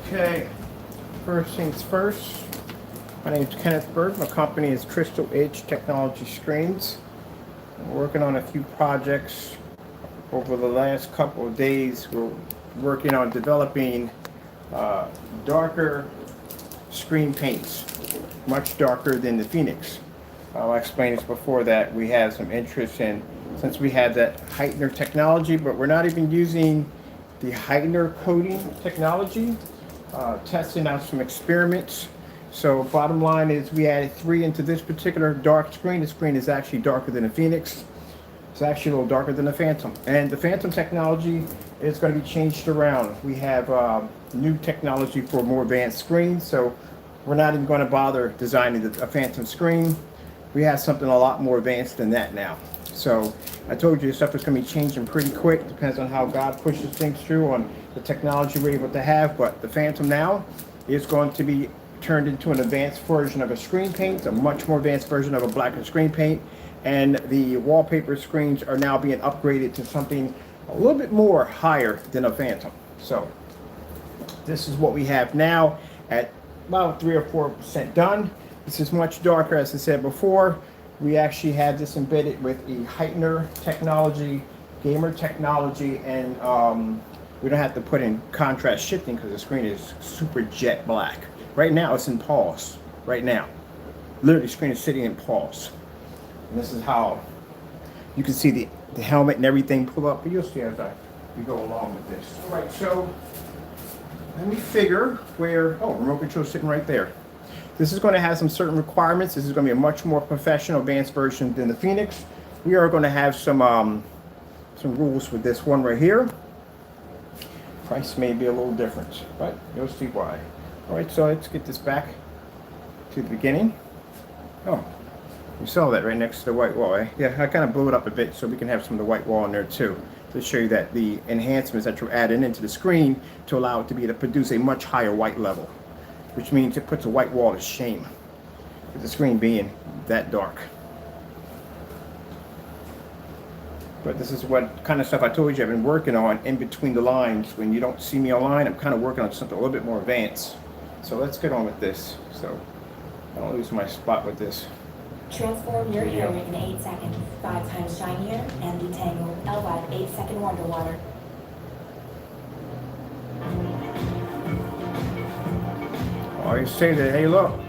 Okay, first things first. My name is Kenneth Berg. My company is Crystal Edge Technology Screens. I'm working on a few projects over the last couple of days. We're working on developing darker screen paints, much darker than the Phoenix. I explained this before that we have some interest in, since we have that heightener technology, but we're not even using the heightener coating technology. Testing out some experiments. So bottom line is we added 3 into this particular dark screen. The screen is actually darker than a Phoenix. It's actually a little darker than the Phantom. And the Phantom technology is going to be changed around. We have new technology for more advanced screens, so we're not even going to bother designing a Phantom screen. We have something a lot more advanced than that now. So I told you stuff is going to be changing pretty quick. Depends on how God pushes things through on the technology we're able to have. But the Phantom now is going to be turned into an advanced version of a screen paint, a much more advanced version of a blacker screen paint. And the wallpaper screens are now being upgraded to something a little bit more higher than a Phantom. So this is what we have now at about 3 or 4% done. This is much darker, as I said before. We actually have this embedded with a heightener technology, gamer technology, and we don't have to put in contrast shifting because the screen is super jet black. Right now it's in pause. Right now. Literally the screen is sitting in pause. And this is how you can see the helmet and everything pull up, but you'll see as we go along with this. All right, so let me figure where, remote control is sitting right there. This is going to have some certain requirements. This is going to be a much more professional, advanced version than the Phoenix. We are going to have some rules with this one right here. Price may be a little different, but you'll see why. All right, so let's get this back to the beginning. Oh, you saw that right next to the white wall, eh? Yeah, I kind of blew it up a bit so we can have some of the white wall in there too, to show you that the enhancements that you're adding into the screen to allow it to be able to produce a much higher white level, which means it puts a white wall to shame with the screen being that dark. But this is what kind of stuff I told you I've been working on in between the lines. When you don't see me online, I'm kind of working on something a little bit more advanced. So let's get on with this. So I don't lose my spot with this. Transform your hair in 8 seconds, 5 times shinier and detangle. LVAD 8-second Wonder Water. I always say that, hey look,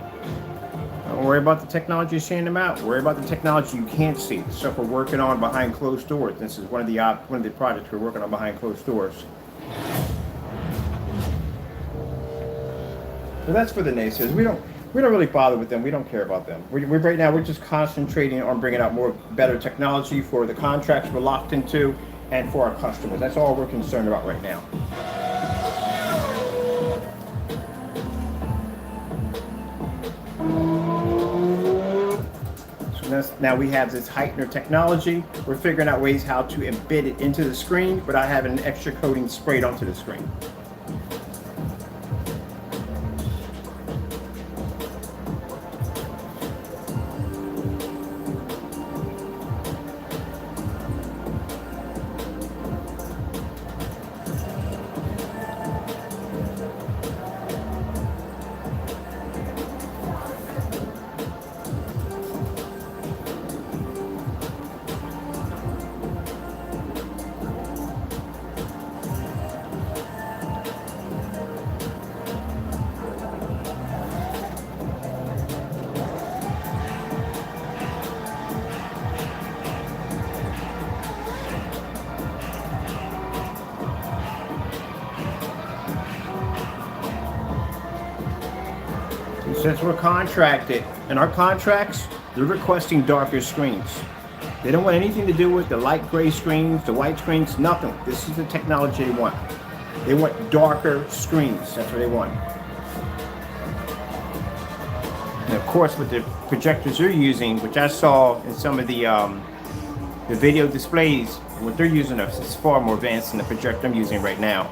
don't worry about the technology seeing them out. Worry about the technology you can't see. The stuff we're working on behind closed doors. This is one of the projects we're working on behind closed doors. So that's for the naysayers. We don't really bother with them. We don't care about them. Right now we're just concentrating on bringing out better technology for the contracts we're locked into and for our customers. That's all we're concerned about right now. Now we have this heightener technology. We're figuring out ways how to embed it into the screen without having an extra coating sprayed onto the screen. Since we're contracted, in our contracts, they're requesting darker screens. They don't want anything to do with the light gray screens, the white screens, nothing. This is the technology they want. They want darker screens. That's what they want. And of course, with the projectors they're using, which I saw in some of the video displays, what they're using is far more advanced than the projector I'm using right now.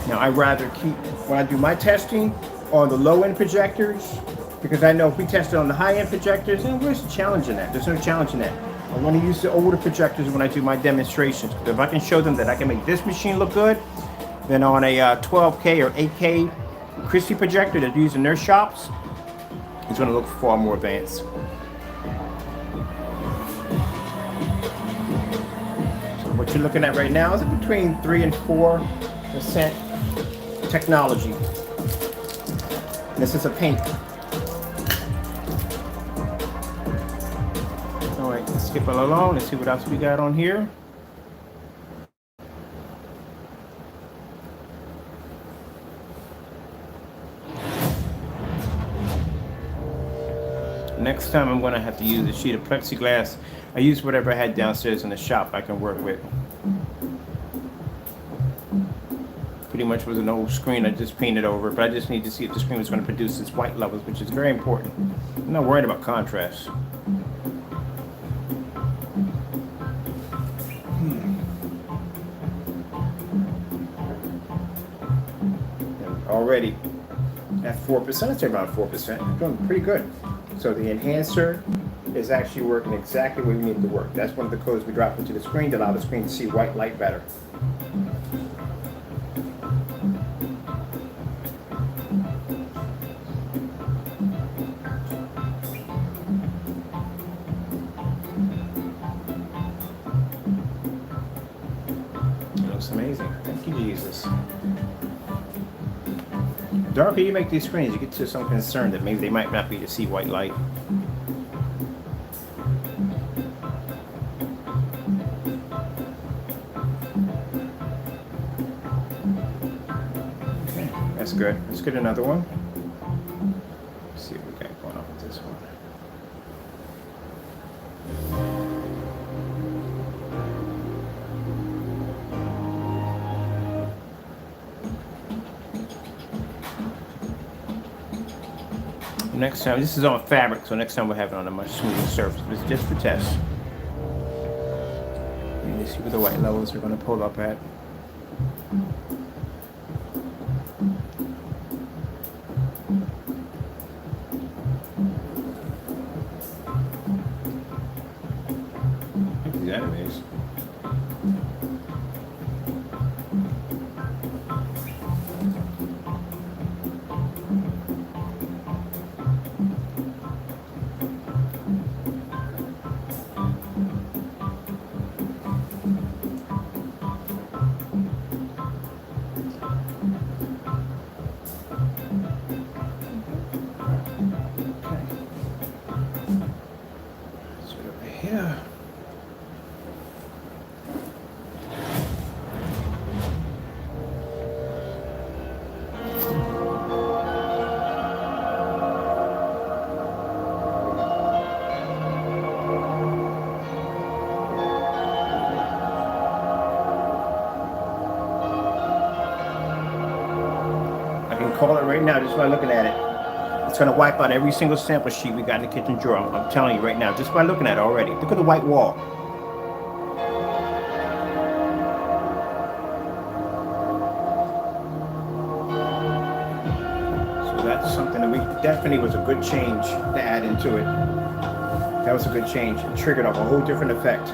Now I rather keep, when I do my testing on the low end projectors, because I know if we test it on the high-end projectors, then where's the challenge in that? There's no challenge in that. I want to use the older projectors when I do my demonstrations. If I can show them that I can make this machine look good, then on a 12K or 8K Christie projector that they use in their shops, it's going to look far more advanced. So what you're looking at right now is between 3 and 4% technology. This is a paint. All right, let's skip it along. Let's see what else we got on here. Next time I'm going to have to use a sheet of plexiglass. I use whatever I had downstairs in the shop I can work with. Pretty much was an old screen I just painted over, but I just need to see if the screen was going to produce its white levels, which is very important. I'm not worried about contrast. And already at 4%, I'd say around 4%, I'm doing pretty good. So the enhancer is actually working exactly where we need it to work. That's one of the codes we drop into the screen to allow the screen to see white light better. It looks amazing. Thank you, Jesus. The darker you make these screens, you get to some concern that maybe they might not be to see white light. Okay, that's good. Let's get another one. Let's see what we got going on with this one. Next time, this is on fabric, so next time we'll have it on a much smoother surface. But it's just for test. You need to see where the white levels are going to pull up at. These enemies. Yeah. I can call it right now just by looking at it. It's going to wipe out every single sample sheet we got in the kitchen drawer. I'm telling you right now, just by looking at it already. Look at the white wall. So that's something that we definitely was a good change to add into it. That was a good change. It triggered off a whole different effect.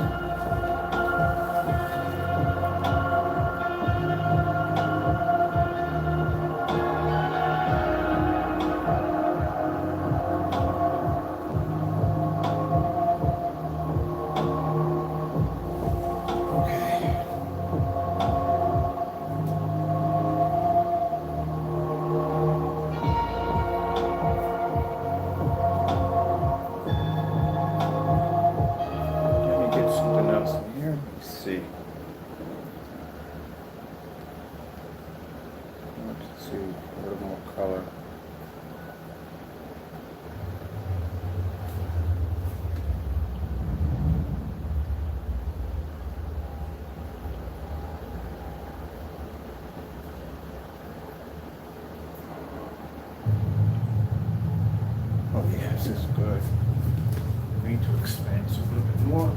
Oh yeah, this is good. We need to expand just a little bit more.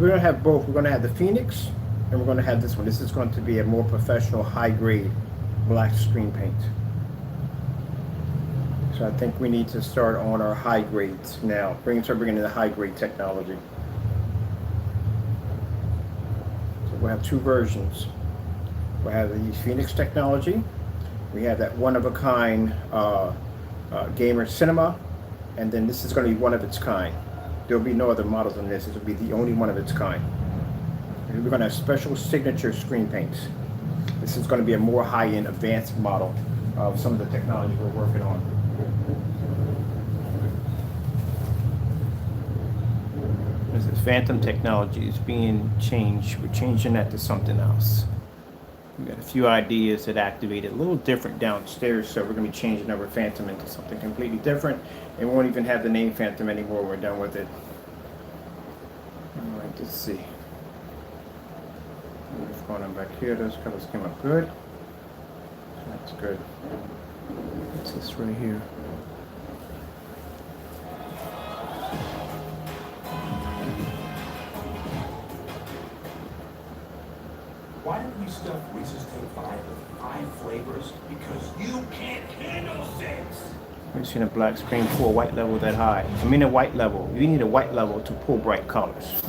we're gonna have both. We're gonna have the Phoenix, and we're gonna have this one. This is going to be a more professional, high-grade black screen paint. So I think we need to start on our high grades now. Start bringing in the high grade technology. So we'll have two versions. We'll have the Phoenix technology. We have that one-of-a-kind gamer cinema, and then this is going to be one of its kind. There'll be no other models on this. This will be the only one of its kind. And we're going to have special signature screen paints. This is going to be a more high-end, advanced model of some of the technology we're working on. This is Phantom technology is being changed. We're changing that to something else. We got a few ideas that activated a little different downstairs, so we're going to be changing our Phantom into something completely different, and we won't even have the name Phantom anymore. We're done with it. All right, let's see. What's going on back here? Those colors came up good. That's good. What's this right here? Why did we stuff Reese's Take 5 with 5 flavors? Because you can't handle 6! We've seen a black screen pull a white level that high. I mean a white level. You need a white level to pull bright colors.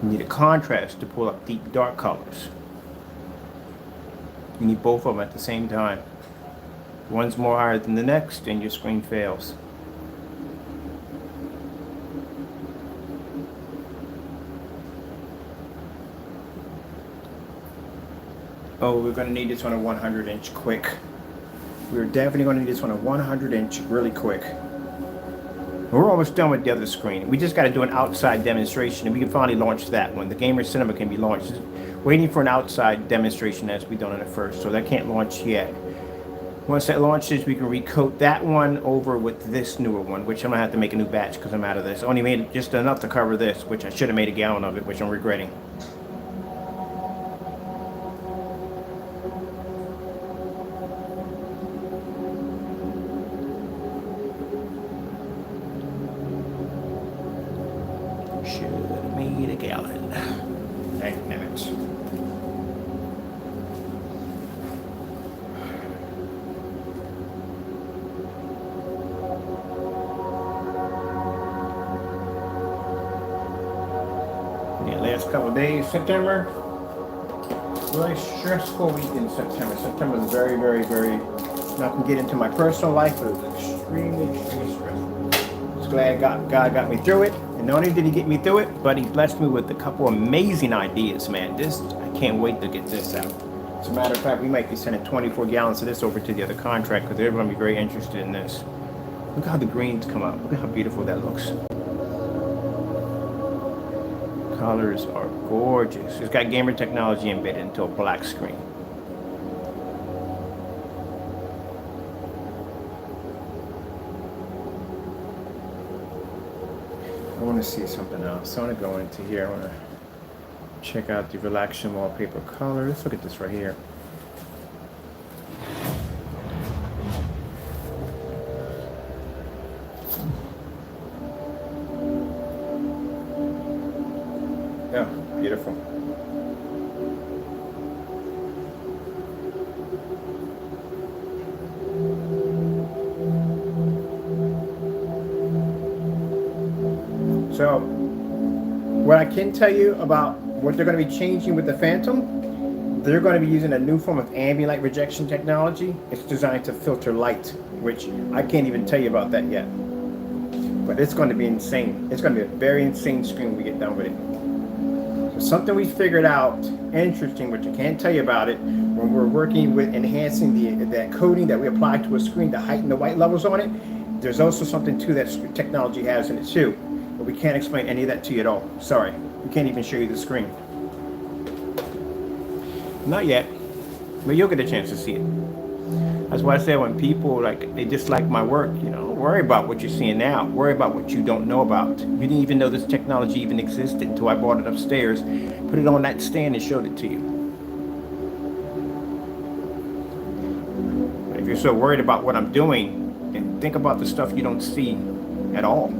You need a contrast to pull up deep dark colors. You need both of them at the same time. One's more higher than the next, and your screen fails. Oh, we're going to need this on a 100-inch quick. We're definitely going to need this on a 100-inch really quick. We're almost done with the other screen. We just got to do an outside demonstration, and we can finally launch that one. The Gamer Cinema can be launched. Waiting for an outside demonstration that has to be done on it first, so that can't launch yet. Once that launches, we can recoat that one over with this newer one, which I'm going to have to make a new batch because I'm out of this. I only made just enough to cover this, which I should have made a gallon of it, which I'm regretting. Should have made a gallon. Damn it. Yeah, last couple of days, September. Really stressful week in September. September was very, very, very. Not gonna get into my personal life, but it was extremely stressful. Just glad God got me through it. And not only did he get me through it, but he blessed me with a couple amazing ideas, man. I can't wait to get this out. As a matter of fact, we might be sending 24 gallons of this over to the other contract because they're going to be very interested in this. Look how the greens come out. Look at how beautiful that looks. Colors are gorgeous. It's got gamer technology embedded into a black screen. I want to see something else. I want to go into here. I want to check out the relaxing wallpaper color. Let's look at this right here. Yeah, beautiful. So, what I can tell you about what they're going to be changing with the Phantom, they're going to be using a new form of ambient light rejection technology. It's designed to filter light, which I can't even tell you about that yet. But it's going to be insane. It's going to be a very insane screen when we get done with it. So something we figured out interesting, which I can't tell you about it, when we're working with enhancing that coating that we apply to a screen to heighten the white levels on it, there's also something too that technology has in it too. But we can't explain any of that to you at all. Sorry. We can't even show you the screen. Not yet. But you'll get a chance to see it. That's why I say when people they dislike my work, don't worry about what you're seeing now. Worry about what you don't know about. You didn't even know this technology even existed until I brought it upstairs, put it on that stand and showed it to you. But if you're so worried about what I'm doing, then think about the stuff you don't see at all.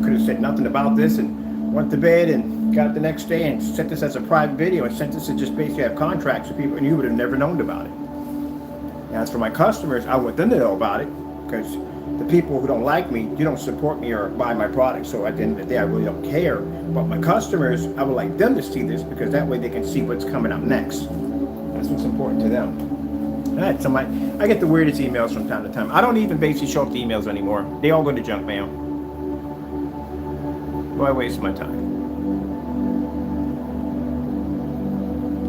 could have said nothing about this and went to bed and got it the next day and sent this as a private video and sent this to just basically have contracts with people, and you would have never known about it. And as for my customers, I want them to know about it, because the people who don't like me, you don't support me or buy my product. So at the end of the day, I really don't care. But my customers, I would like them to see this, because that way they can see what's coming up next. That's what's important to them. I get the weirdest emails from time to time. I don't even basically show up the emails anymore. They all go to junk mail. Why waste my time?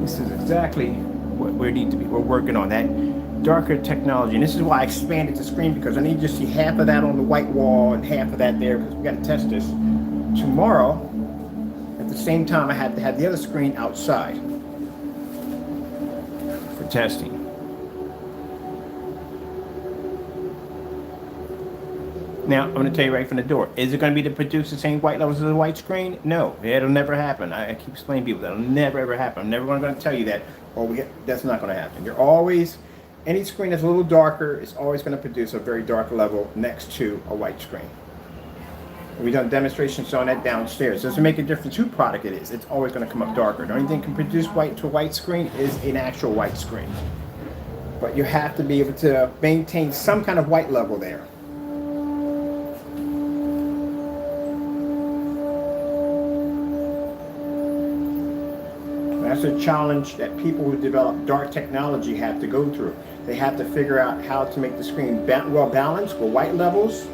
This is exactly what we need to be. We're working on that darker technology, and this is why I expanded the screen, because I need to see half of that on the white wall and half of that there, because we got to test this tomorrow. At the same time, I have to have the other screen outside for testing. Now, I'm going to tell you right from the door, is it going to be to produce the same white levels as the white screen? No, it'll never happen. I keep explaining to people that'll never ever happen. I'm never going to tell you that, that's not going to happen. You're always, any screen that's a little darker is always going to produce a very dark level next to a white screen. We've done demonstrations on that downstairs. Doesn't make a difference who product it is. It's always going to come up darker. The only thing that can produce white to a white screen is an actual white screen. But you have to be able to maintain some kind of white level there. That's a challenge that people who develop dark technology have to go through. They have to figure out how to make the screen well balanced, where white levels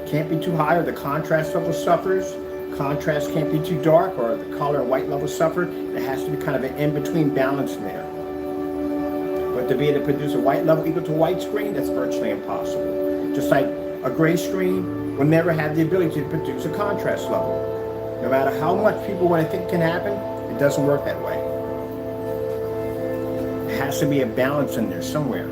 can't be too high or the contrast level suffers. Contrast can't be too dark or the color and white level suffer. It has to be kind of an in-between balance there. But to be able to produce a white level equal to a white screen, that's virtually impossible. Just like a gray screen will never have the ability to produce a contrast level. No matter how much people want to think can happen, it doesn't work that way. There has to be a balance in there somewhere.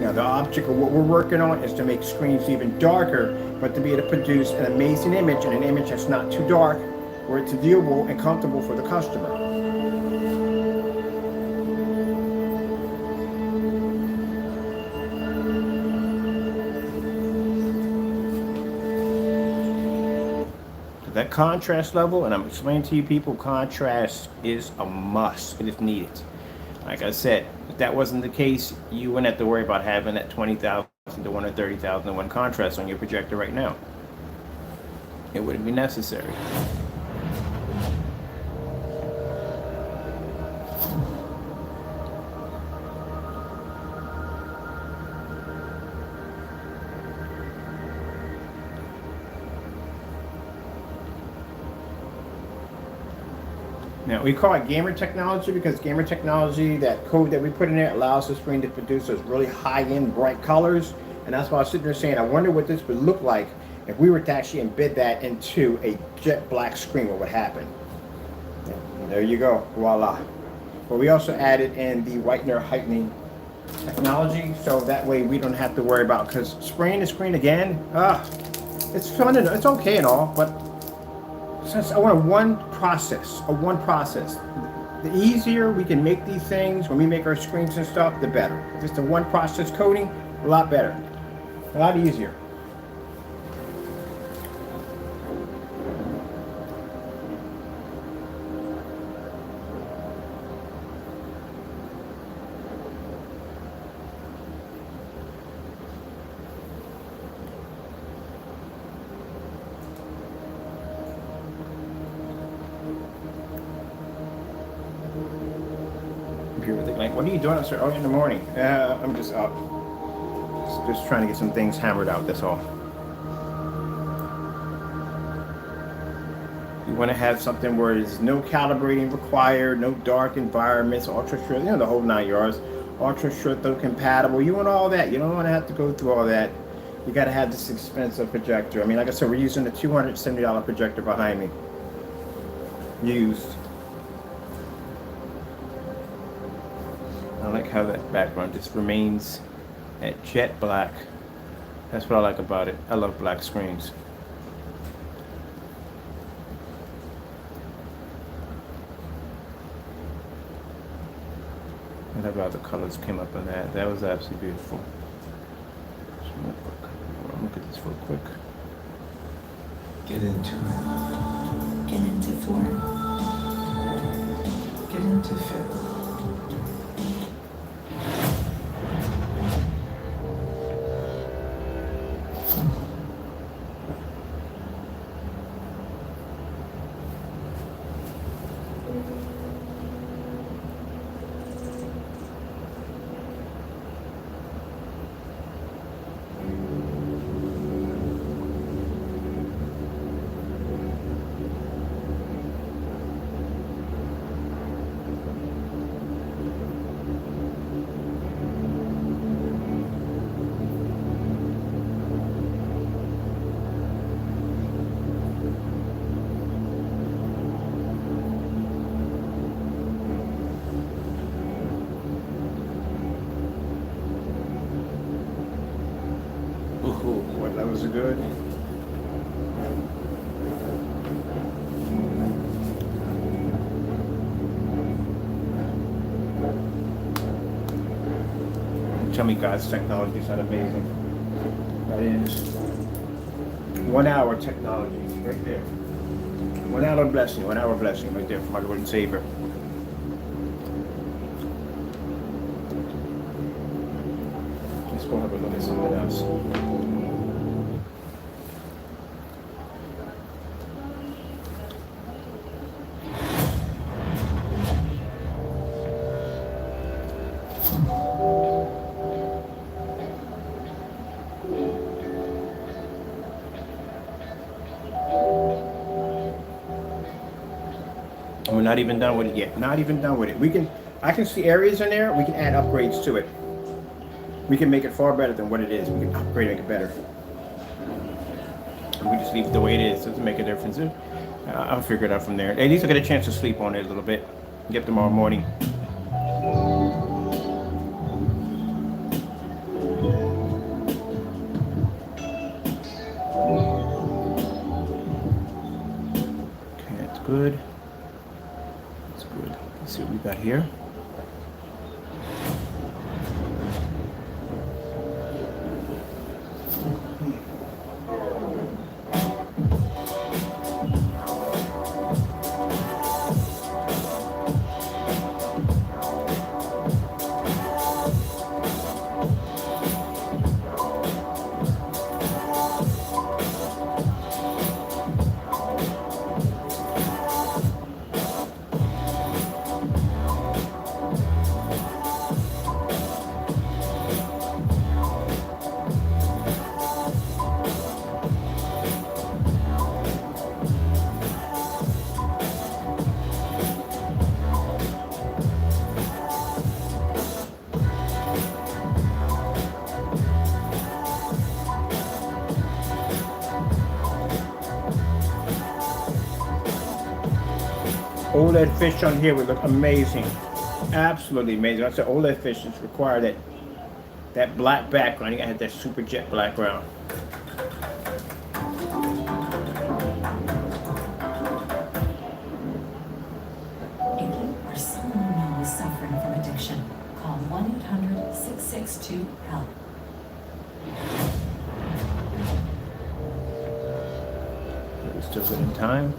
Now, the object of what we're working on is to make screens even darker, but to be able to produce an amazing image, and an image that's not too dark, where it's viewable and comfortable for the customer. That contrast level, and I'm explaining to you people, contrast is a must. It is needed. Like I said, if that wasn't the case, you wouldn't have to worry about having that 20,000 to 1 or 30,000 to 1 contrast on your projector right now. It wouldn't be necessary. Now, we call it gamer technology because gamer technology, that code that we put in there, allows the screen to produce those really high-end bright colors. And that's why I was sitting there saying, I wonder what this would look like if we were to actually embed that into a jet black screen. What would happen? And there you go, voila. But we also added in the whitener heightening technology, so that way we don't have to worry about, because spraying the screen again, it's fun and it's okay and all, but since I want one process, the easier we can make these things when we make our screens and stuff, the better. Just a one process coding, a lot better, a lot easier. Like, what are you doing up so early in the morning? I'm just up. Just trying to get some things hammered out, that's all. You want to have something where there's no calibrating required, no dark environments, ultra short, the whole 9 yards. Ultra short though compatible. You want all that. You don't want to have to go through all that. You got to have this expensive projector. I mean, like I said, we're using a $270 projector behind me. Used. I like how that background just remains at jet black. That's what I like about it. I love black screens. I love how the colors came up on that. That was absolutely beautiful. Look at this real quick. Get into it. Get into form. Get into fit. Ooh, what levels are good? Tell me God's technology is not amazing. That is 1 hour technology right there. 1 hour blessing right there from my Lord and Savior. Let's go have a look at something else. And we're not even done with it yet. Not even done with it. I can see areas in there. We can add upgrades to it. We can make it far better than what it is. We can upgrade it, make it better. And we just leave it the way it is. Doesn't make a difference. I'll figure it out from there. At least I'll get a chance to sleep on it a little bit. Get tomorrow morning. Okay, that's good. That's good. Let's see what we got here. OLED fish on here would look amazing. Absolutely amazing. I said OLED fish is required that black background. You gotta have that super jet background. If you or someone you know is suffering from addiction, call 1-800-662-HELP. We're still good in time.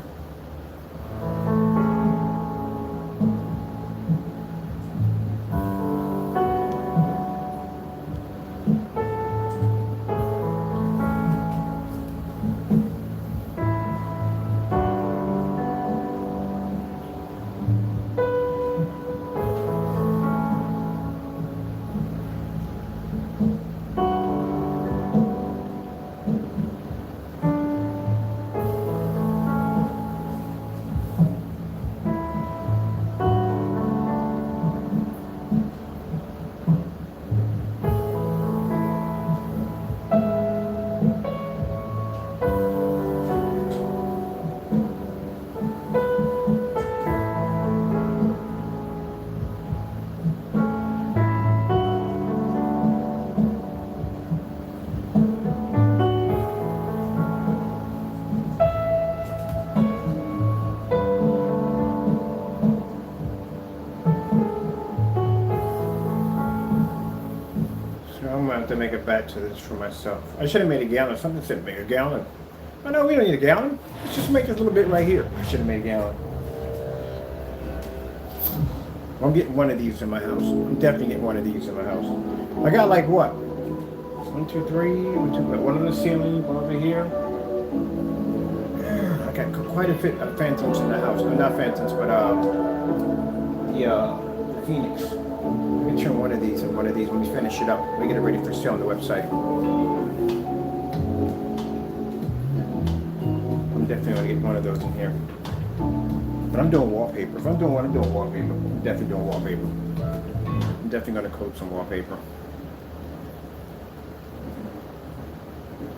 have to make a batch of this for myself. I should have made a gallon. Something said make a gallon. Oh no, we don't need a gallon. Let's just make this little bit right here. I should have made a gallon. I'm getting one of these in my house. I'm definitely getting one of these in my house. I got like what? 1, 2, 3, 1, 2, one on the ceiling, one over here. I got quite a bit of phantoms in the house. Not phantoms, but the Phoenix. Let me turn one of these and one of these when we finish it up. We get it ready for sale on the website. I'm definitely gonna get one of those in here. But I'm doing wallpaper. If I'm doing one, I'm doing wallpaper. I'm definitely doing wallpaper. I'm definitely gonna coat some wallpaper.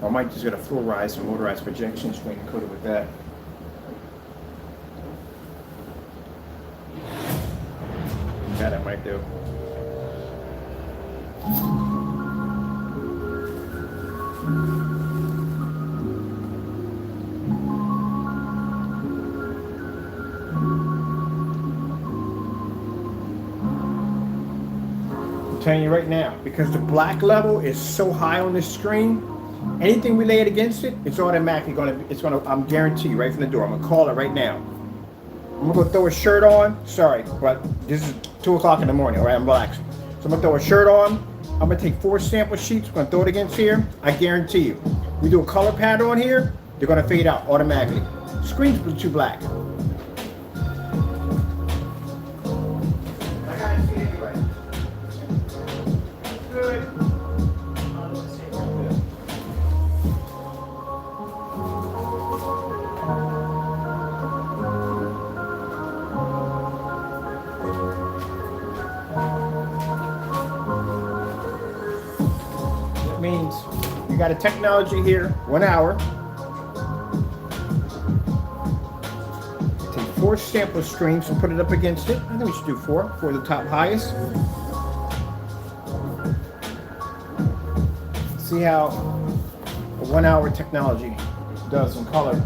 I might just get a fluorized and motorized projection screen and coat it with that. That I might do. I'm telling you right now, because the black level is so high on this screen, anything we lay it against it, it's automatically I'm guaranteed right from the door. I'm gonna call it right now. I'm gonna go throw a shirt on. Sorry, but this is 2 o'clock in the morning, all right? I'm relaxing. So I'm gonna throw a shirt on. I'm gonna take 4 sample sheets. I'm gonna throw it against here. I guarantee you. We do a color pattern on here, they're gonna fade out automatically. Screen's too black. I gotta see it anyway. Good. Means you got a technology here, 1 hour. Take 4 sample streams and put it up against it. I think we should do 4 for the top highest. See how a 1 hour technology does in color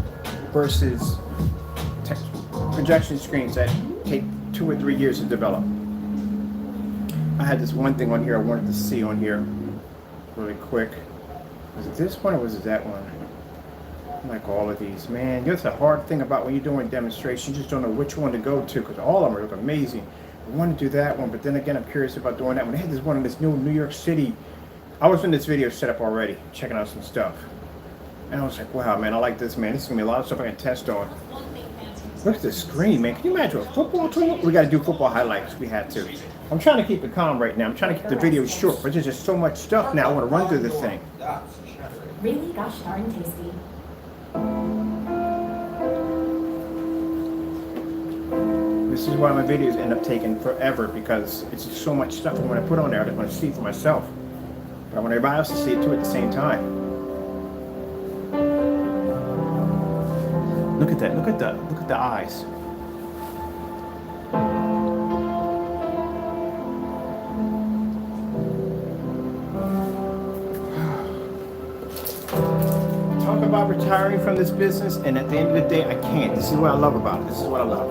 versus projection screens that take 2 or 3 years to develop. I had this one thing on here I wanted to see on here really quick. Was it this one or was it that one? I like all of these, man. That's a hard thing about when you're doing demonstrations. You just don't know which one to go to because all of them look amazing. I want to do that one, but then again, I'm curious about doing that one. They had this one in this new New York City. I was in this video set up already, checking out some stuff. And I was like, wow, man, I like this, man. This is going to be a lot of stuff I can test on. Look at the screen, man. Can you imagine a football tournament? We got to do football highlights. We had to. I'm trying to keep it calm right now. I'm trying to keep the video short, but there's just so much stuff now. I want to run through this thing. Really gosh darn tasty. This is why my videos end up taking forever because it's just so much stuff I want to put on there. I just want to see for myself. But I want everybody else to see it too at the same time. Look at that. Look at the eyes. Talk about retiring from this business, and at the end of the day, I can't. This is what I love about it. This is what I love.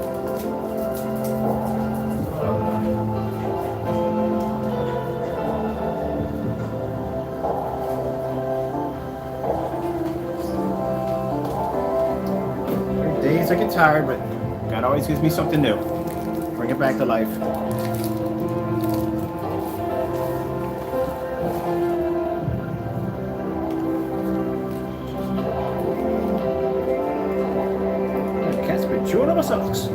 Days I get tired, but God always gives me something new. Bring it back to life. Cat's been chewing on my socks.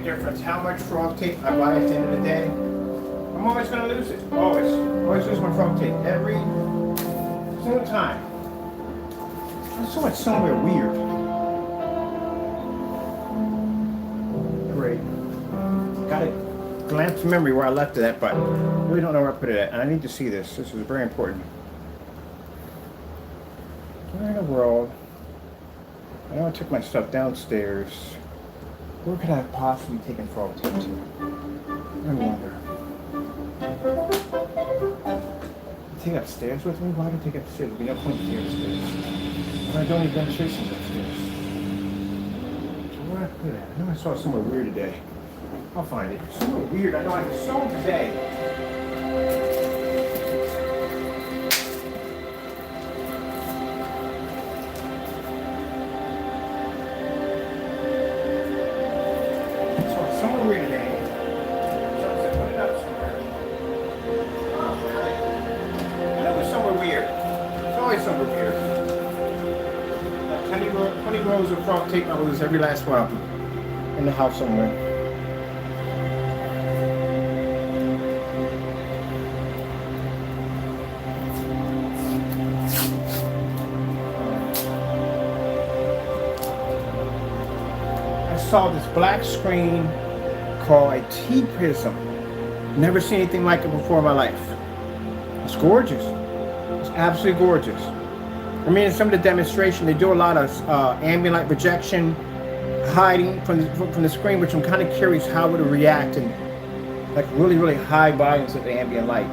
difference how much frog tape I buy at the end of the day. I'm always going to lose it. Always. Always lose my frog tape. Every single time. I saw it somewhere weird. Great. Got it. Glance of memory where I left it at, but I really don't know where I put it at. And I need to see this. This is very important. Where in the world? I know I took my stuff downstairs. Where could I have possibly taken frog tape to? I wonder. Take it upstairs with me? Why would I take it upstairs? There'd be no point taking it upstairs. I don't need demonstrations upstairs. So where did I put it at? I know I saw it somewhere weird today. I'll find it. Somewhere weird. I know I saw it today. Somewhere weird today. Someone said, put it up somewhere. Oh, really? I know it's somewhere weird. It's always somewhere weird. 20 rows of frog tape, I will lose every last one of them. In the house somewhere. I saw this black screen called a T-Prism. Never seen anything like it before in my life. It's gorgeous. It's absolutely gorgeous. I mean, in some of the demonstration, they do a lot of ambient light projection, hiding from the screen, which I'm kind of curious how it would react in like really, really high volumes of the ambient light.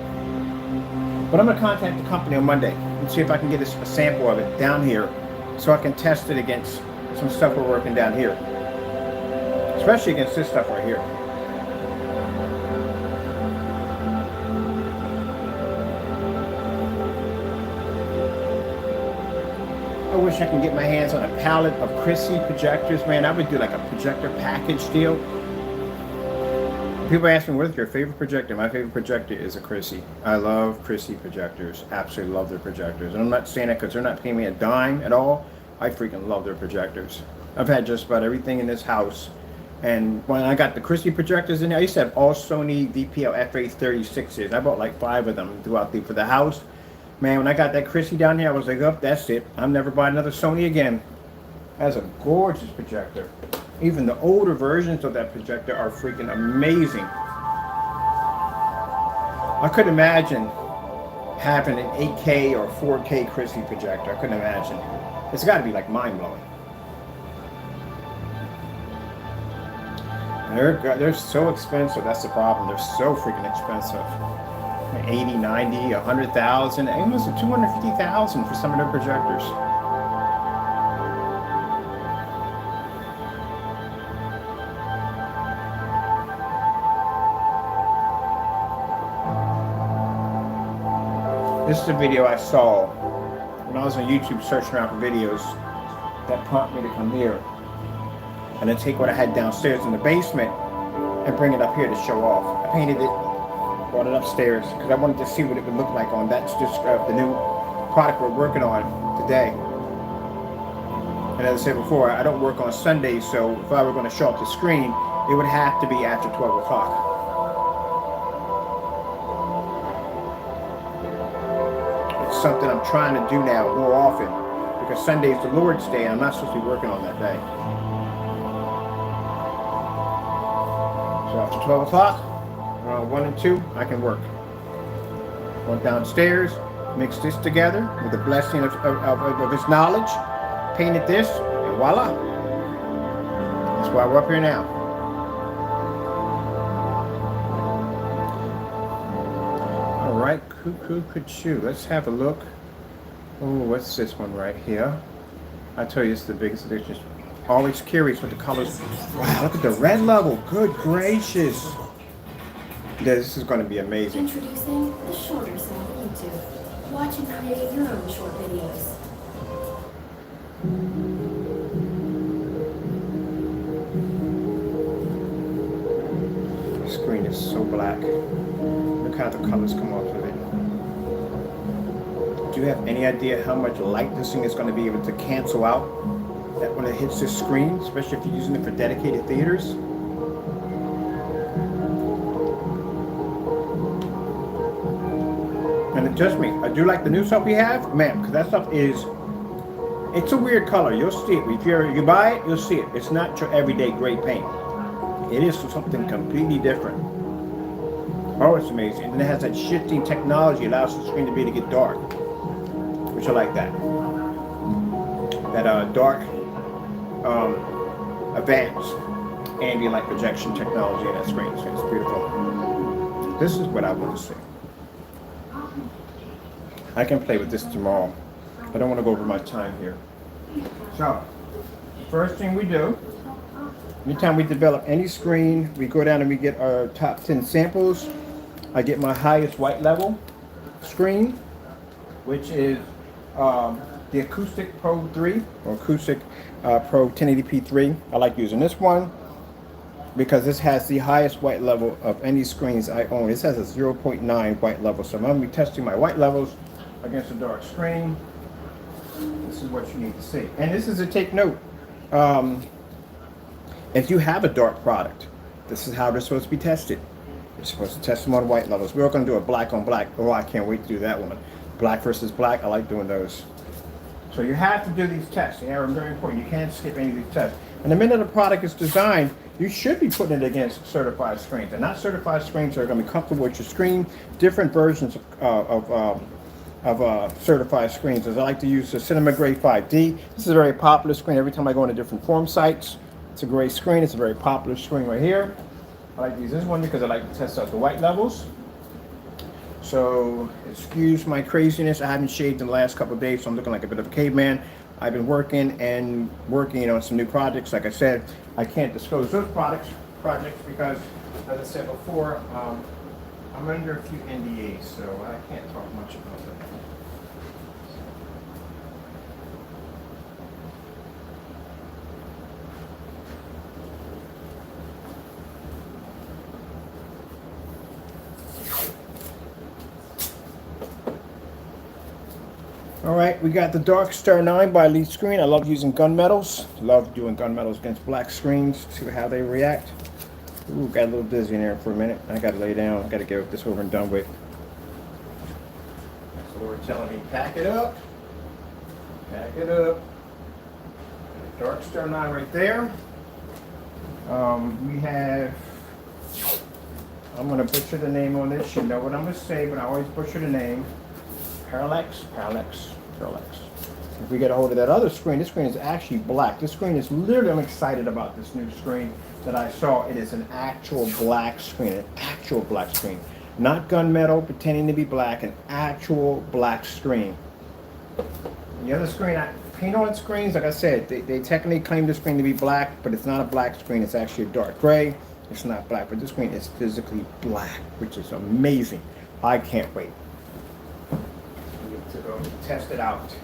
But I'm going to contact the company on Monday and see if I can get a sample of it down here so I can test it against some stuff we're working down here. Especially against this stuff right here. I wish I could get my hands on a palette of Chrissy projectors, man. I would do like a projector package deal. People ask me, what's your favorite projector? My favorite projector is a Chrissy. I love Chrissy projectors. Absolutely love their projectors. And I'm not saying that because they're not paying me a dime at all. I freaking love their projectors. I've had just about everything in this house. And when I got the Chrissy projectors in there, I used to have all Sony VPL FA36s. I bought like 5 of them throughout for the house. Man, when I got that Chrissy down here, I was like, oh, that's it. I'm never buying another Sony again. That's a gorgeous projector. Even the older versions of that projector are freaking amazing. I couldn't imagine having an 8K or 4K Chrissy projector. I couldn't imagine. It's got to be like mind-blowing. They're so expensive. That's the problem. They're so freaking expensive. 80, 90, 100,000, almost 250,000 for some of their projectors. This is a video I saw when I was on YouTube searching around for videos that prompted me to come here and then take what I had downstairs in the basement and bring it up here to show off. I painted it, brought it upstairs because I wanted to see what it would look like on that's just the new product we're working on today. And as I said before, I don't work on Sundays, so if I were going to show up the screen, it would have to be after 12 o'clock. It's something I'm trying to do now more often because Sunday's the Lord's Day and I'm not supposed to be working on that day. So after 12 o'clock, around 1 and 2, I can work. Went downstairs, mixed this together with the blessing of his knowledge, painted this, and voila. That's why we're up here now. All right, cuckoo, cuckoo. Let's have a look. Oh, what's this one right here? I tell you, it's the biggest addiction. Always curious with the colors. Wow, look at the red level. Good gracious. This is going to be amazing. Introducing the shorter side of YouTube. Watch and create your own short videos. The screen is so black. Look how the colors come off of it. Do you have any idea how much light this thing is going to be able to cancel out that when it hits this screen, especially if you're using it for dedicated theaters? And trust me, I do like the new stuff we have, man, because that stuff is, it's a weird color. You'll see it. If you buy it, you'll see it. It's not your everyday gray paint. It is something completely different. Oh, it's amazing. And it has that shifting technology, allows the screen to be able to get dark, which I like that. That dark, advanced ambient light projection technology in that screen. So it's beautiful. This is what I want to see. I can play with this tomorrow. I don't want to go over my time here. So, first thing we do, anytime we develop any screen, we go down and we get our top 10 samples. I get my highest white level screen, which is the Acoustic Pro 3 or Acoustic Pro 1080p 3. I like using this one because this has the highest white level of any screens I own. This has a 0.9 white level, so I'm going to be testing my white levels against a dark screen. This is what you need to see. And this is a take note. If you have a dark product, this is how they're supposed to be tested. You're supposed to test them on white levels. We're going to do a black on black. Oh, I can't wait to do that one. Black versus black. I like doing those. So you have to do these tests. They are very important. You can't skip any of these tests. And the minute a product is designed, you should be putting it against certified screens. And not certified screens are going to be comfortable with your screen. Different versions of certified screens. As I like to use the Cinema Gray 5D. This is a very popular screen. Every time I go into different forum sites, it's a great screen. It's a very popular screen right here. I like to use this one because I like to test out the white levels. So excuse my craziness. I haven't shaved in the last couple of days, so I'm looking like a bit of a caveman. I've been working on some new projects. Like I said, I can't disclose those projects because, as I said before, I'm under a few NDAs, so I can't talk much about that. All right, we got the Dark Star 9 by Elite Screen. I love using gunmetals. Love doing gunmetals against black screens. See how they react. Ooh, got a little dizzy in there for a minute. I got to lay down. I got to get this over and done with. That's what we're telling me. Pack it up. Pack it up. Dark Star 9 right there. We have. I'm going to butcher the name on this. You know what I'm going to say, but I always butcher the name. Parallax. If we get a hold of that other screen, this screen is actually black. This screen is literally, I'm excited about this new screen that I saw. It is an actual black screen, Not gunmetal pretending to be black, an actual black screen. The other screen, paint on screens, like I said, they technically claim the screen to be black, but it's not a black screen. It's actually a dark gray. It's not black, but this screen is physically black, which is amazing. I can't wait to go test it out.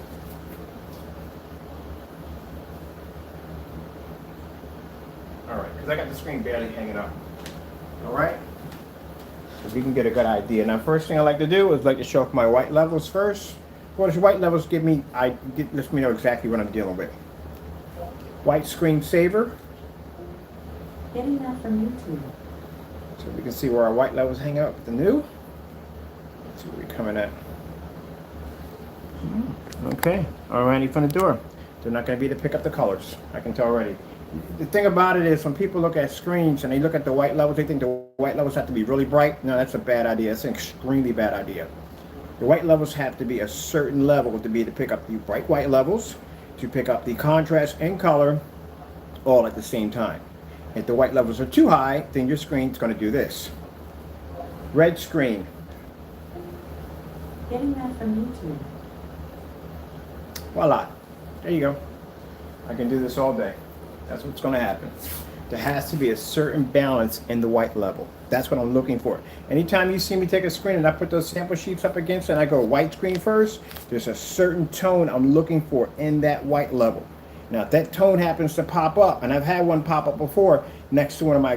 All right, because I got the screen barely hanging up. All right, so we can get a good idea. Now, first thing I like to do is like to show off my white levels first. What does white levels let me know exactly what I'm dealing with. White screen saver. Getting that from YouTube. So we can see where our white levels hang out with the new. Let's see where we're coming at. Okay, already from the door. They're not going to be able to pick up the colors. I can tell already. The thing about it is when people look at screens and they look at the white levels, they think the white levels have to be really bright. No, that's a bad idea. That's an extremely bad idea. The white levels have to be a certain level to be able to pick up the bright white levels, to pick up the contrast and color all at the same time. If the white levels are too high, then your screen's going to do this. Red screen. Getting that from YouTube. Voila. There you go. I can do this all day. That's what's going to happen. There has to be a certain balance in the white level. That's what I'm looking for. Anytime you see me take a screen and I put those sample sheets up against it and I go white screen first, there's a certain tone I'm looking for in that white level. Now, if that tone happens to pop up, and I've had one pop up before next to one of my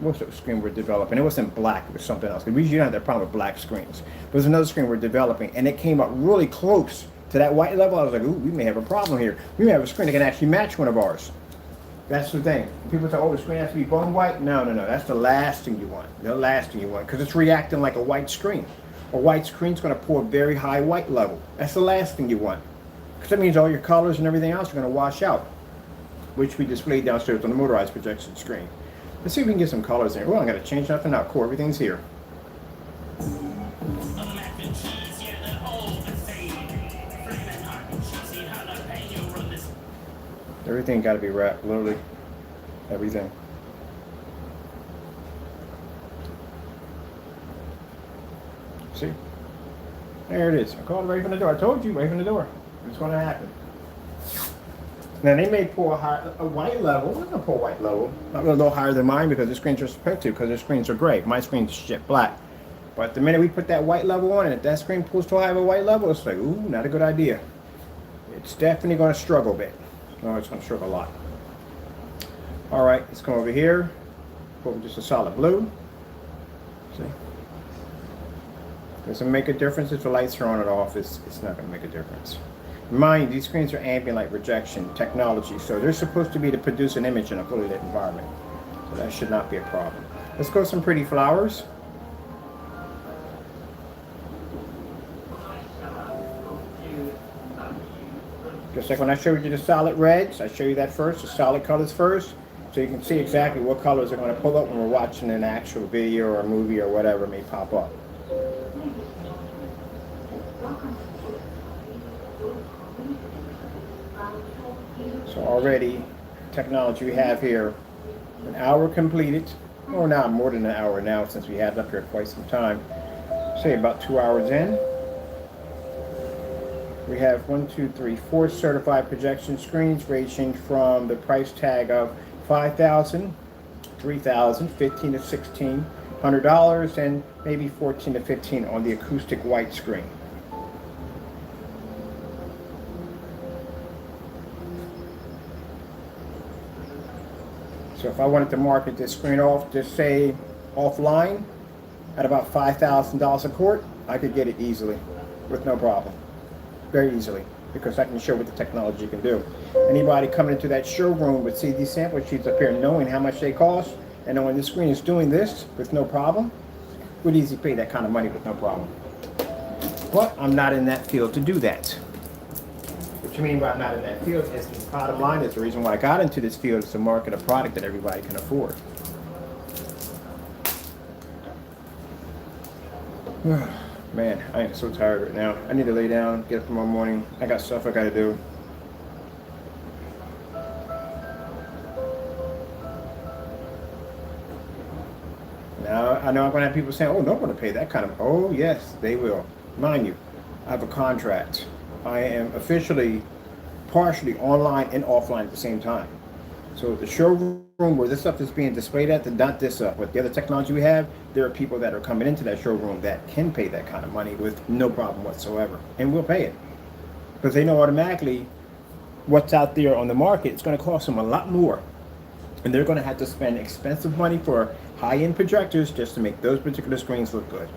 what's the screen we're developing? It wasn't black, it was something else. We usually don't have that problem with black screens. But there's another screen we're developing, and it came up really close to that white level. I was like, ooh, we may have a problem here. We may have a screen that can actually match one of ours. That's the thing. People say, oh, the screen has to be bone white. No. That's the last thing you want. The last thing you want, because it's reacting like a white screen. A white screen is going to pull a very high white level. That's the last thing you want, because that means all your colors and everything else are going to wash out, which we displayed downstairs on the motorized projection screen. Let's see if we can get some colors in. Oh, I'm going to change nothing out. Cool, everything's here. Everything got to be wrapped, literally everything. See? There it is. I called right from the door. I told you, right from the door. It's going to happen. Now they may pull a white level. We're going to pull a white level. Not a little higher than mine because the screens are perspective, because their screens are gray. My screen's jet black. But the minute we put that white level on, and if that screen pulls too high of a white level, it's like, ooh, not a good idea. It's definitely going to struggle a bit. No, it's going to struggle a lot. All right, let's come over here. Put just a solid blue. See? Does it make a difference if the lights are on or off? It's not going to make a difference. Mind, these screens are ambient light projection technology, so they're supposed to be to produce an image in a fully lit environment. So that should not be a problem. Let's go with some pretty flowers. Just like when I showed you the solid reds, I show you that first, the solid colors first, so you can see exactly what colors are going to pull up when we're watching an actual video or a movie or whatever may pop up. So already, technology we have here, an hour completed, or now more than an hour now since we had it up here quite some time. Say about 2 hours in. We have 4 certified projection screens ranging from the price tag of $5,000, $3,000, $1,500 to $1,600, and maybe $14 to $15 on the acoustic white screen. So if I wanted to market this screen off, just say offline, at about $5,000 a quart, I could get it easily, with no problem. Very easily, because I can show what the technology can do. Anybody coming into that showroom would see these sample sheets up here, knowing how much they cost, and knowing the screen is doing this with no problem, would easily pay that kind of money with no problem. But I'm not in that field to do that. What you mean by I'm not in that field is the bottom line is the reason why I got into this field is to market a product that everybody can afford. Man, I am so tired right now. I need to lay down, get up tomorrow morning. I got stuff I gotta do. Now, I know I'm gonna have people saying, oh, nobody's gonna pay that kind of, oh yes, they will. Mind you, I have a contract. I am officially, partially online and offline at the same time. So the showroom where this stuff is being displayed at, not this up, but the other technology we have, there are people that are coming into that showroom that can pay that kind of money with no problem whatsoever, and will pay it. Because they know automatically what's out there on the market, it's going to cost them a lot more. And they're going to have to spend expensive money for high-end projectors just to make those particular screens look good.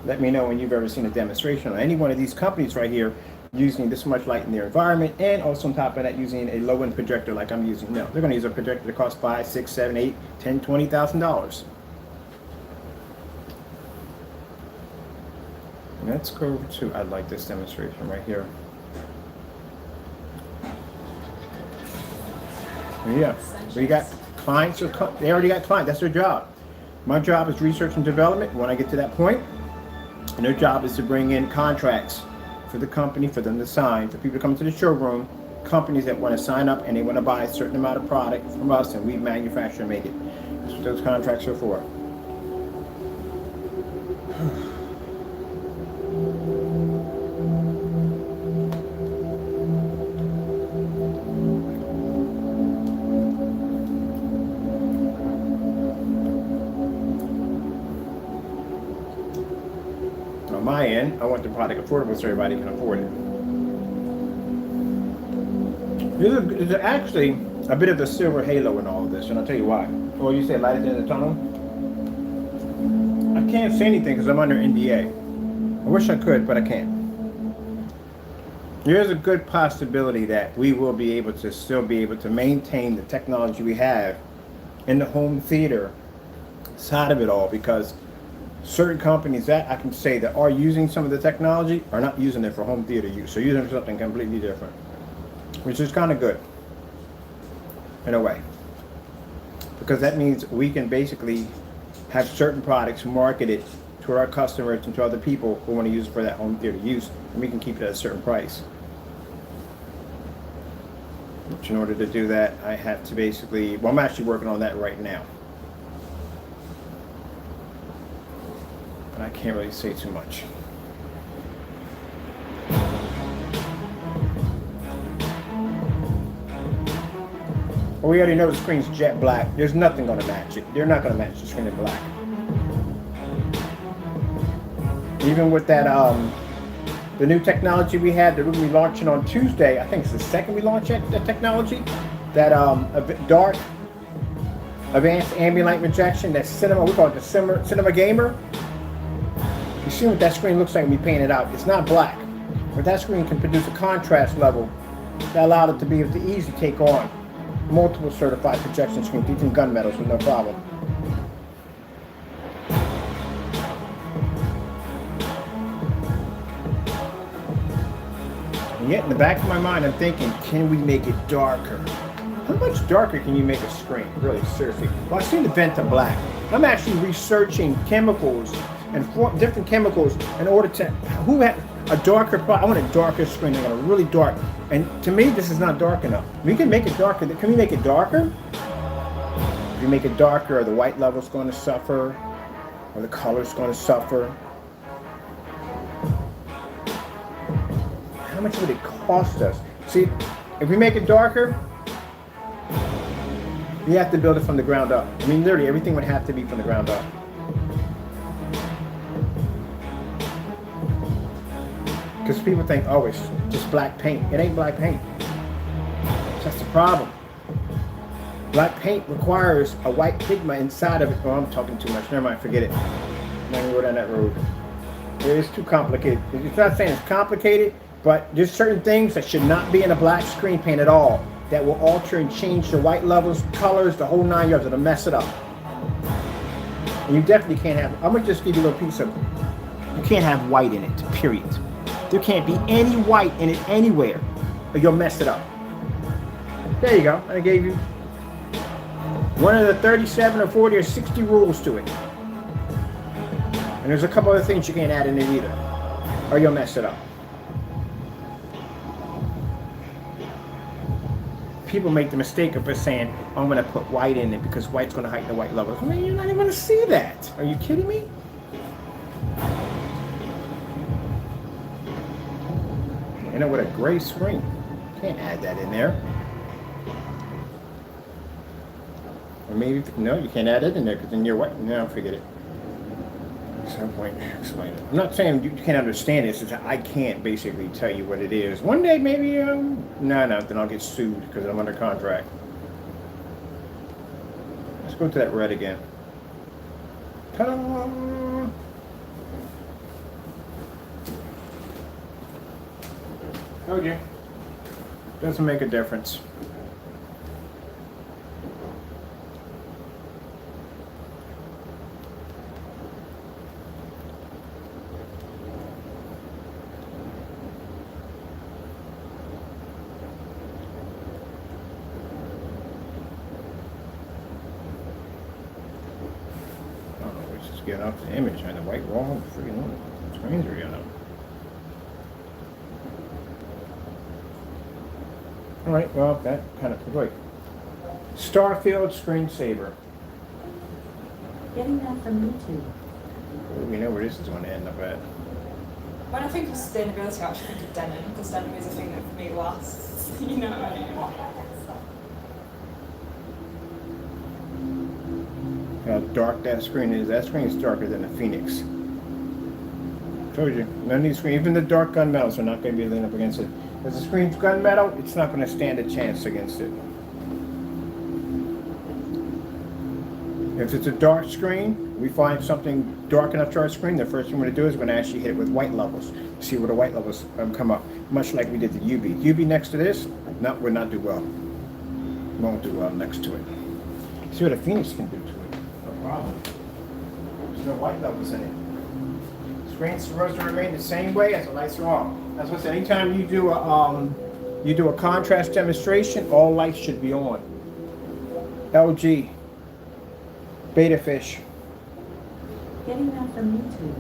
Let me know when you've ever seen a demonstration on any one of these companies right here using this much light in their environment, and also on top of that using a low-end projector like I'm using now. They're going to use a projector that costs $5,000, $6,000, $7,000, $10,000, $20,000. Let's go to, I like this demonstration right here. Yeah, we got clients, they already got clients, that's their job. My job is research and development when I get to that point, and their job is to bring in contracts for the company, for them to sign, for people to come to the showroom, companies that want to sign up and they want to buy a certain amount of product from us, and we manufacture and make it. That's what those contracts are for. On my end, I want the product affordable so everybody can afford it. There's actually a bit of a silver halo in all of this, and I'll tell you why. Well, you say light at the end of the tunnel? I can't say anything because I'm under NDA. I wish I could, but I can't. There's a good possibility that we will be able to still be able to maintain the technology we have in the home theater side of it all, because certain companies that I can say that are using some of the technology are not using it for home theater use. They're using it for something completely different, which is kind of good in a way, because that means we can basically have certain products marketed to our customers and to other people who want to use it for that home theater use, and we can keep it at a certain price. Which in order to do that, I have to basically, well, I'm actually working on that right now. But I can't really say too much. Well, we already know the screen's jet black. There's nothing going to match it. They're not going to match the screen in black. Even with that, the new technology we had that we're going to be launching on Tuesday, I think it's the second we launch that technology, that dark advanced ambient light rejection, that cinema, we call it the cinema gamer. You see what that screen looks like when we paint it out. It's not black, but that screen can produce a contrast level that allowed it to be able to easily take on multiple certified projection screens, even gunmetals with no problem. And yet in the back of my mind, I'm thinking, can we make it darker? How much darker can you make a screen? Really, seriously. Well, I've seen the vent to black. I'm actually researching chemicals and different chemicals in order to, who had a darker product. I want a darker screen. I want a really dark. And to me, this is not dark enough. We can make it darker. Can we make it darker? If you make it darker, are the white levels going to suffer? Or the colors going to suffer? How much would it cost us? See, if we make it darker, you have to build it from the ground up. I mean, literally, everything would have to be from the ground up. Because people think, oh, it's just black paint. It ain't black paint. That's the problem. Black paint requires a white pigment inside of it. Oh, I'm talking too much. Never mind, forget it. I'm not going to go down that road. It is too complicated. It's not saying it's complicated, but there's certain things that should not be in a black screen paint at all that will alter and change the white levels, colors, the whole 9 yards. It'll mess it up. And you definitely can't have, I'm going to just give you a little piece of, you can't have white in it, period. There can't be any white in it anywhere, or you'll mess it up. There you go. I gave you one of the 37 or 40 or 60 rules to it. And there's a couple other things you can't add in it either, or you'll mess it up. People make the mistake of just saying, oh, I'm going to put white in it because white's going to heighten the white levels. I mean, you're not even going to see that. Are you kidding me? You know, with a gray screen, can't add that in there. Or maybe, no, you can't add it in there because then you're white. No, forget it. At some point, explain it. I'm not saying you can't understand it. It's just I can't basically tell you what it is. One day, maybe, no, then I'll get sued because I'm under contract. Let's go to that red again. Ta-da! Told you. Doesn't make a difference. Get off the image on the white wall. Freaking screens are getting up. All right, well, that kind of great. Starfield screensaver. Getting that from YouTube. We know where this is going to end up at. When I think of sustainability, I actually think of denim, because denim is a thing that for me lasts. You know what I mean? How dark that screen is. That screen is darker than a Phoenix. Told you. None of these screens, even the dark gunmetals are not going to be leaning up against it. If the screen's gunmetal, it's not going to stand a chance against it. If it's a dark screen, we find something dark enough to our screen, the first thing we're going to do is we're going to actually hit it with white levels. See where the white levels come up. Much like we did the UV. UV next to this, no, would not do well. Won't do well next to it. See what a Phoenix can do to it. No problem. no white levels in it. Screen supposed to remain the same way as the lights are on. That's what I said. Anytime you do a contrast demonstration, all lights should be on. LG, Beta Fish. Getting that from YouTube.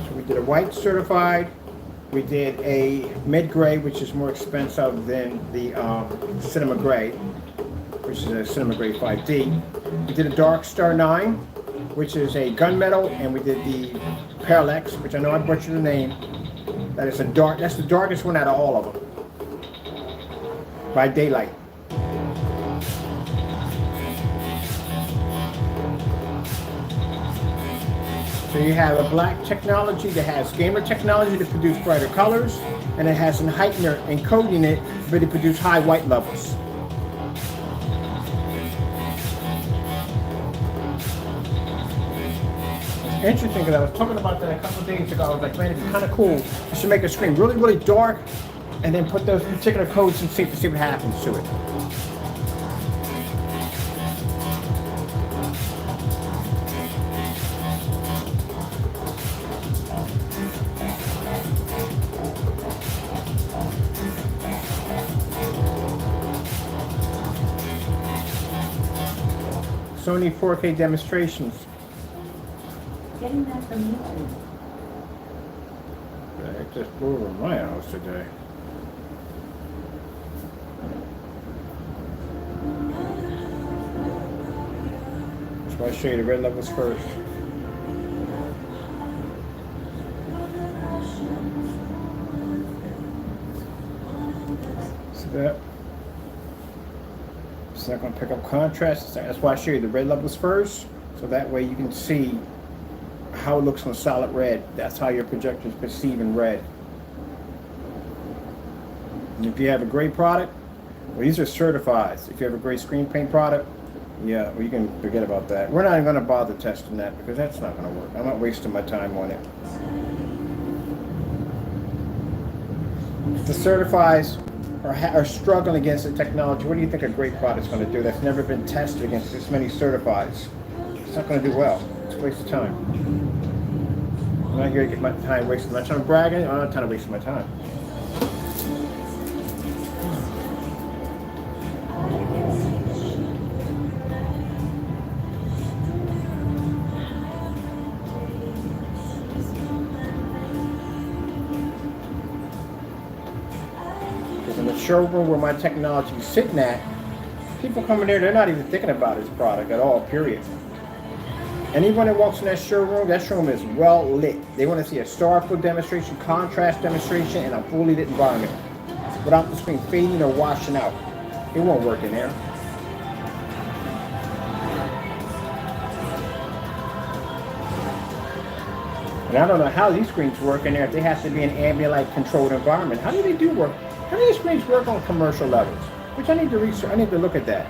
So we did a white certified. We did a mid-gray, which is more expensive than the Cinema Gray, which is a Cinema Gray 5D. We did a Dark Star 9, which is a gunmetal, and we did the Parallax, which I know I butchered the name. That's the darkest one out of all of them, by daylight. So you have a black technology that has gamer technology to produce brighter colors, and it has an heightener encoding it, but it produces high white levels. It's interesting because I was talking about that a couple of days ago. I was like, man, it'd be kind of cool. You should make a screen really, really dark, and then put those particular codes and see what happens to it. Sony 4K demonstrations. Getting that from YouTube. It just blew over my house today. So I'll show you the red levels first. See that? It's not going to pick up contrast. That's why I show you the red levels first, so that way you can see how it looks on solid red. That's how your projector is perceiving red. And if you have a great product, well, these are certifieds. If you have a great screen paint product, yeah, well, you can forget about that. We're not even going to bother testing that because that's not going to work. I'm not wasting my time on it. The certifieds are struggling against the technology. What do you think a great product's going to do that's never been tested against this many certifieds? It's not going to do well. It's a waste of time. I'm not here to get my time wasted. I'm not trying to brag. I'm not trying to waste my time. In the showroom where my technology is sitting at, people coming there, they're not even thinking about his product at all, period. Anyone that walks in that showroom is well lit. They want to see a star flow demonstration, contrast demonstration, and a fully lit environment without the screen fading or washing out. It won't work in there. And I don't know how these screens work in there if they have to be an ambient light controlled environment. How do they do work? How do these screens work on commercial levels? Which I need to research. I need to look at that.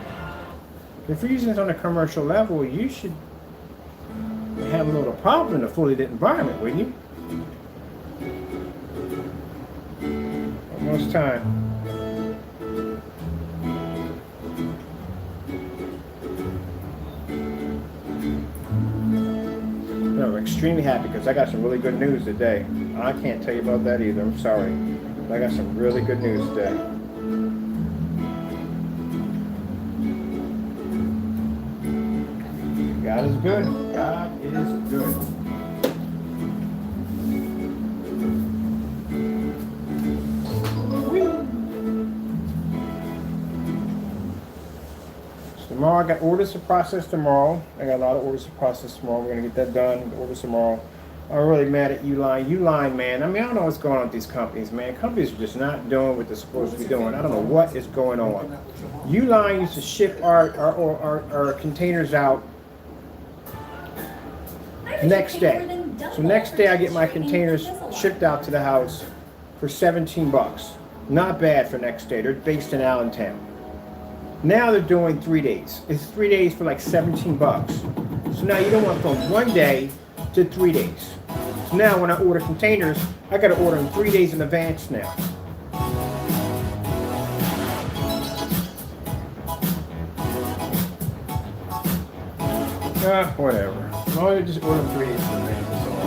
If you're using this on a commercial level, you should have a little problem in a fully lit environment, wouldn't you? Almost time. I'm extremely happy because I got some really good news today. I can't tell you about that either. I'm sorry. But I got some really good news today. God is good. God is good. So tomorrow I got orders to process tomorrow. I got a lot of orders to process tomorrow. We're going to get that done. Orders tomorrow. I'm really mad at Uline. Uline, man. I mean, I don't know what's going on with these companies, man. Companies are just not doing what they're supposed to be doing. I don't know what is going on. Uline used to ship our containers out next day. So next day I get my containers shipped out to the house for 17 bucks. Not bad for next day. They're based in Allentown. Now they're doing 3 days. It's 3 days for like 17 bucks. So now you don't want from 1 day to 3 days. So now when I order containers, I got to order them 3 days in advance now. Whatever. I just order them 3 days in advance. That's all.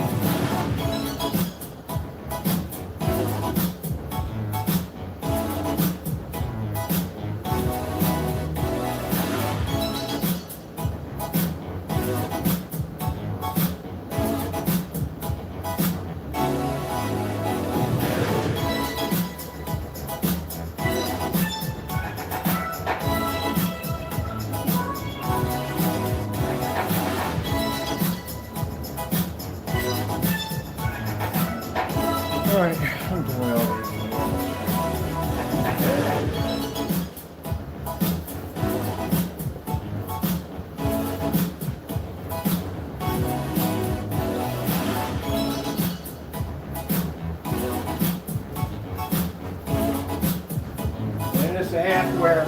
Alright, I'm doing all these. And it's an app where,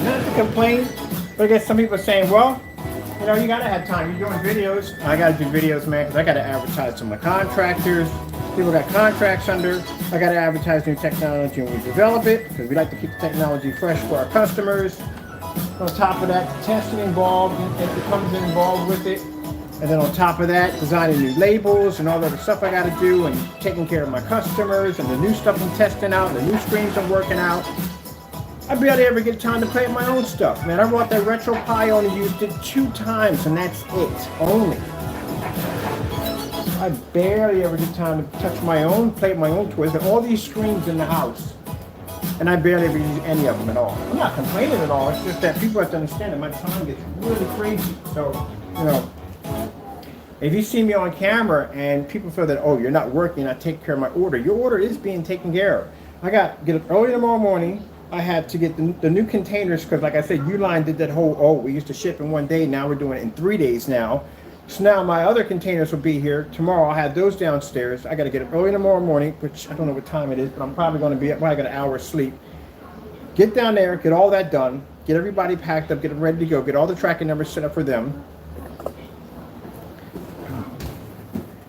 not to complain, but I guess some people are saying, well, you know, you gotta have time. You're doing videos. I gotta do videos, man, because I gotta advertise to my contractors. People got contracts under. I got to advertise new technology and we develop it because we like to keep the technology fresh for our customers. On top of that, the testing involved, it becomes involved with it. And then on top of that, designing new labels and all the other stuff I got to do and taking care of my customers and the new stuff I'm testing out, the new screens I'm working out. I barely ever get time to play with my own stuff, man. I brought that RetroPie, I only used it 2 times and that's it, only. I barely ever get time to touch my own, play with my own toys. Got all these screens in the house, and I barely ever use any of them at all. I'm not complaining at all. It's just that people have to understand that my time gets really crazy. So, you know, if you see me on camera and people feel that, oh, you're not working, I take care of my order. Your order is being taken care of. I got to get up early tomorrow morning. I had to get the new containers because, like I said, Uline did that whole, oh, we used to ship in 1 day. Now we're doing it in 3 days now. So now my other containers will be here. Tomorrow I'll have those downstairs. I got to get up early tomorrow morning, which I don't know what time it is, but I'm probably going to be up. Well, I got an hour of sleep. Get down there, get all that done, get everybody packed up, get them ready to go, get all the tracking numbers set up for them.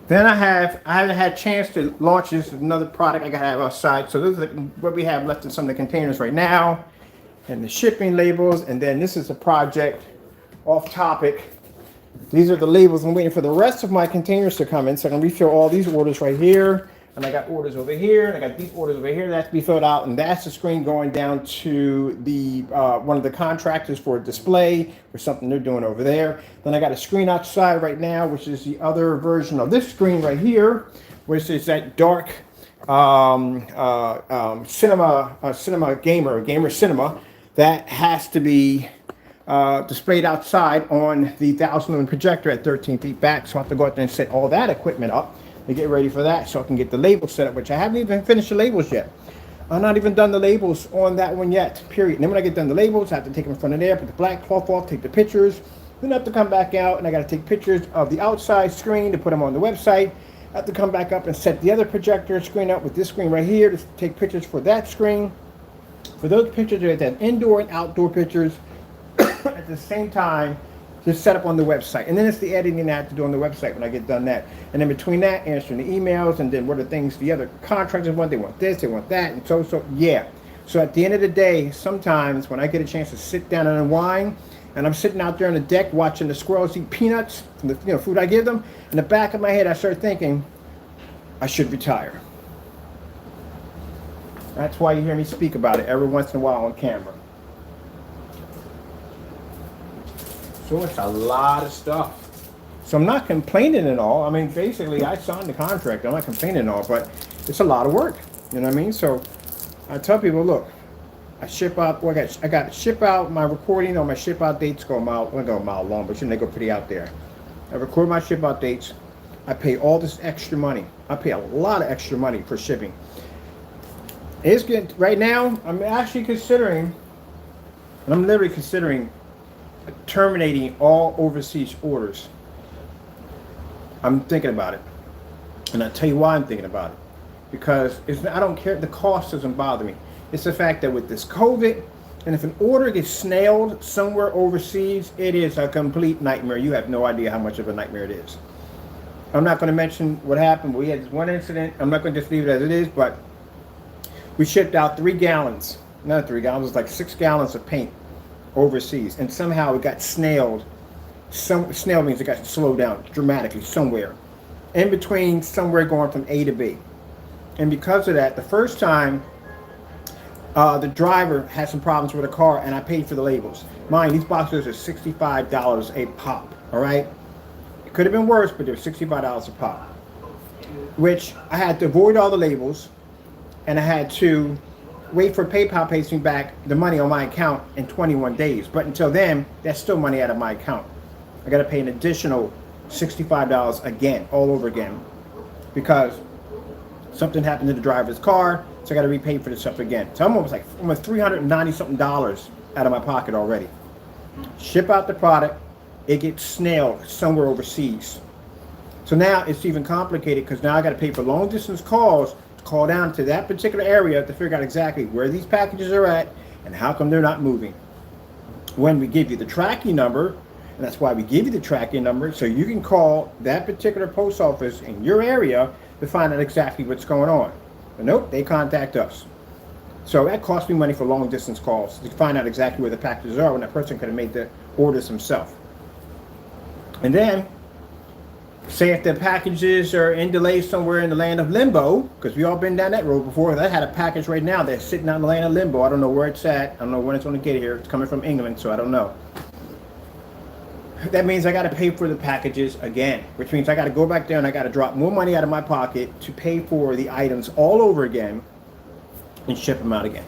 Then I haven't had a chance to launch this another product I got to have outside. So this is what we have left in some of the containers right now, and the shipping labels. And then this is a project off topic. These are the labels. I'm waiting for the rest of my containers to come in so I can refill all these orders right here. And I got orders over here, and I got these orders over here that have to be filled out. And that's the screen going down to the one of the contractors for a display for something they're doing over there. Then I got a screen outside right now, which is the other version of this screen right here, which is that dark cinema gamer cinema that has to be displayed outside on the 1,000 lumen projector at 13 feet back. So I have to go out there and set all that equipment up to get ready for that so I can get the labels set up, which I haven't even finished the labels yet. I'm not even done the labels on that one yet, period. And then when I get done the labels, I have to take them in front of there, put the black cloth off, take the pictures. Then I have to come back out and I got to take pictures of the outside screen to put them on the website. I have to come back up and set the other projector screen up with this screen right here to take pictures for that screen. For those pictures, there's that indoor and outdoor pictures at the same time to set up on the website. And then it's the editing that I have to do on the website when I get done that. And then between that, answering the emails, and then what are things the other contractors want. They want this, they want that, and so yeah. So at the end of the day, sometimes when I get a chance to sit down and unwind, and I'm sitting out there on the deck watching the squirrels eat peanuts from the food I give them, in the back of my head I start thinking, I should retire. That's why you hear me speak about it every once in a while on camera. So it's a lot of stuff. So I'm not complaining at all. I mean, basically, I signed the contract. I'm not complaining at all, but it's a lot of work. You know what I mean? So I tell people, look, I ship out. Well, I got to ship out my recording, or my ship out dates go a mile long, but they go pretty out there. I record my ship out dates. I pay all this extra money. I pay a lot of extra money for shipping. It's getting right now. I'm actually considering, and I'm literally considering terminating all overseas orders. I'm thinking about it, and I'll tell you why I'm thinking about it. Because I don't care, the cost doesn't bother me. It's the fact that with this COVID, and if an order gets snailed somewhere overseas, it is a complete nightmare. You have no idea how much of a nightmare it is. I'm not going to mention what happened. We had this one incident. I'm not going to just leave it as it is, but we shipped out 3 gallons, not 3 gallons, it was like 6 gallons of paint overseas, and somehow it got snailed. Snail means it got slowed down dramatically somewhere, in between somewhere going from A to B. And because of that, the first time, the driver had some problems with a car, and I paid for the labels. Mind, these boxes are $65 a pop, all right? It could have been worse, but they're $65 a pop, which I had to avoid all the labels, and I had to wait for PayPal pays me back the money on my account in 21 days. But until then, that's still money out of my account. I got to pay an additional $65 again, all over again, because something happened to the driver's car, so I got to repay for this stuff again. So I'm almost $390 something out of my pocket already. Ship out the product, it gets snailed somewhere overseas. So now it's even complicated because now I got to pay for long distance calls to call down to that particular area to figure out exactly where these packages are at and how come they're not moving. When we give you the tracking number, and that's why we give you the tracking number, so you can call that particular post office in your area to find out exactly what's going on. But nope, they contact us. So that cost me money for long distance calls to find out exactly where the packages are when that person could have made the orders himself. And then, say if the packages are in delay somewhere in the land of limbo, because we all been down that road before. I had a package right now that's sitting out in the land of limbo. I don't know where it's at. I don't know when it's going to get here. It's coming from England, so I don't know. That means I got to pay for the packages again, which means I got to go back there and I got to drop more money out of my pocket to pay for the items all over again and ship them out again.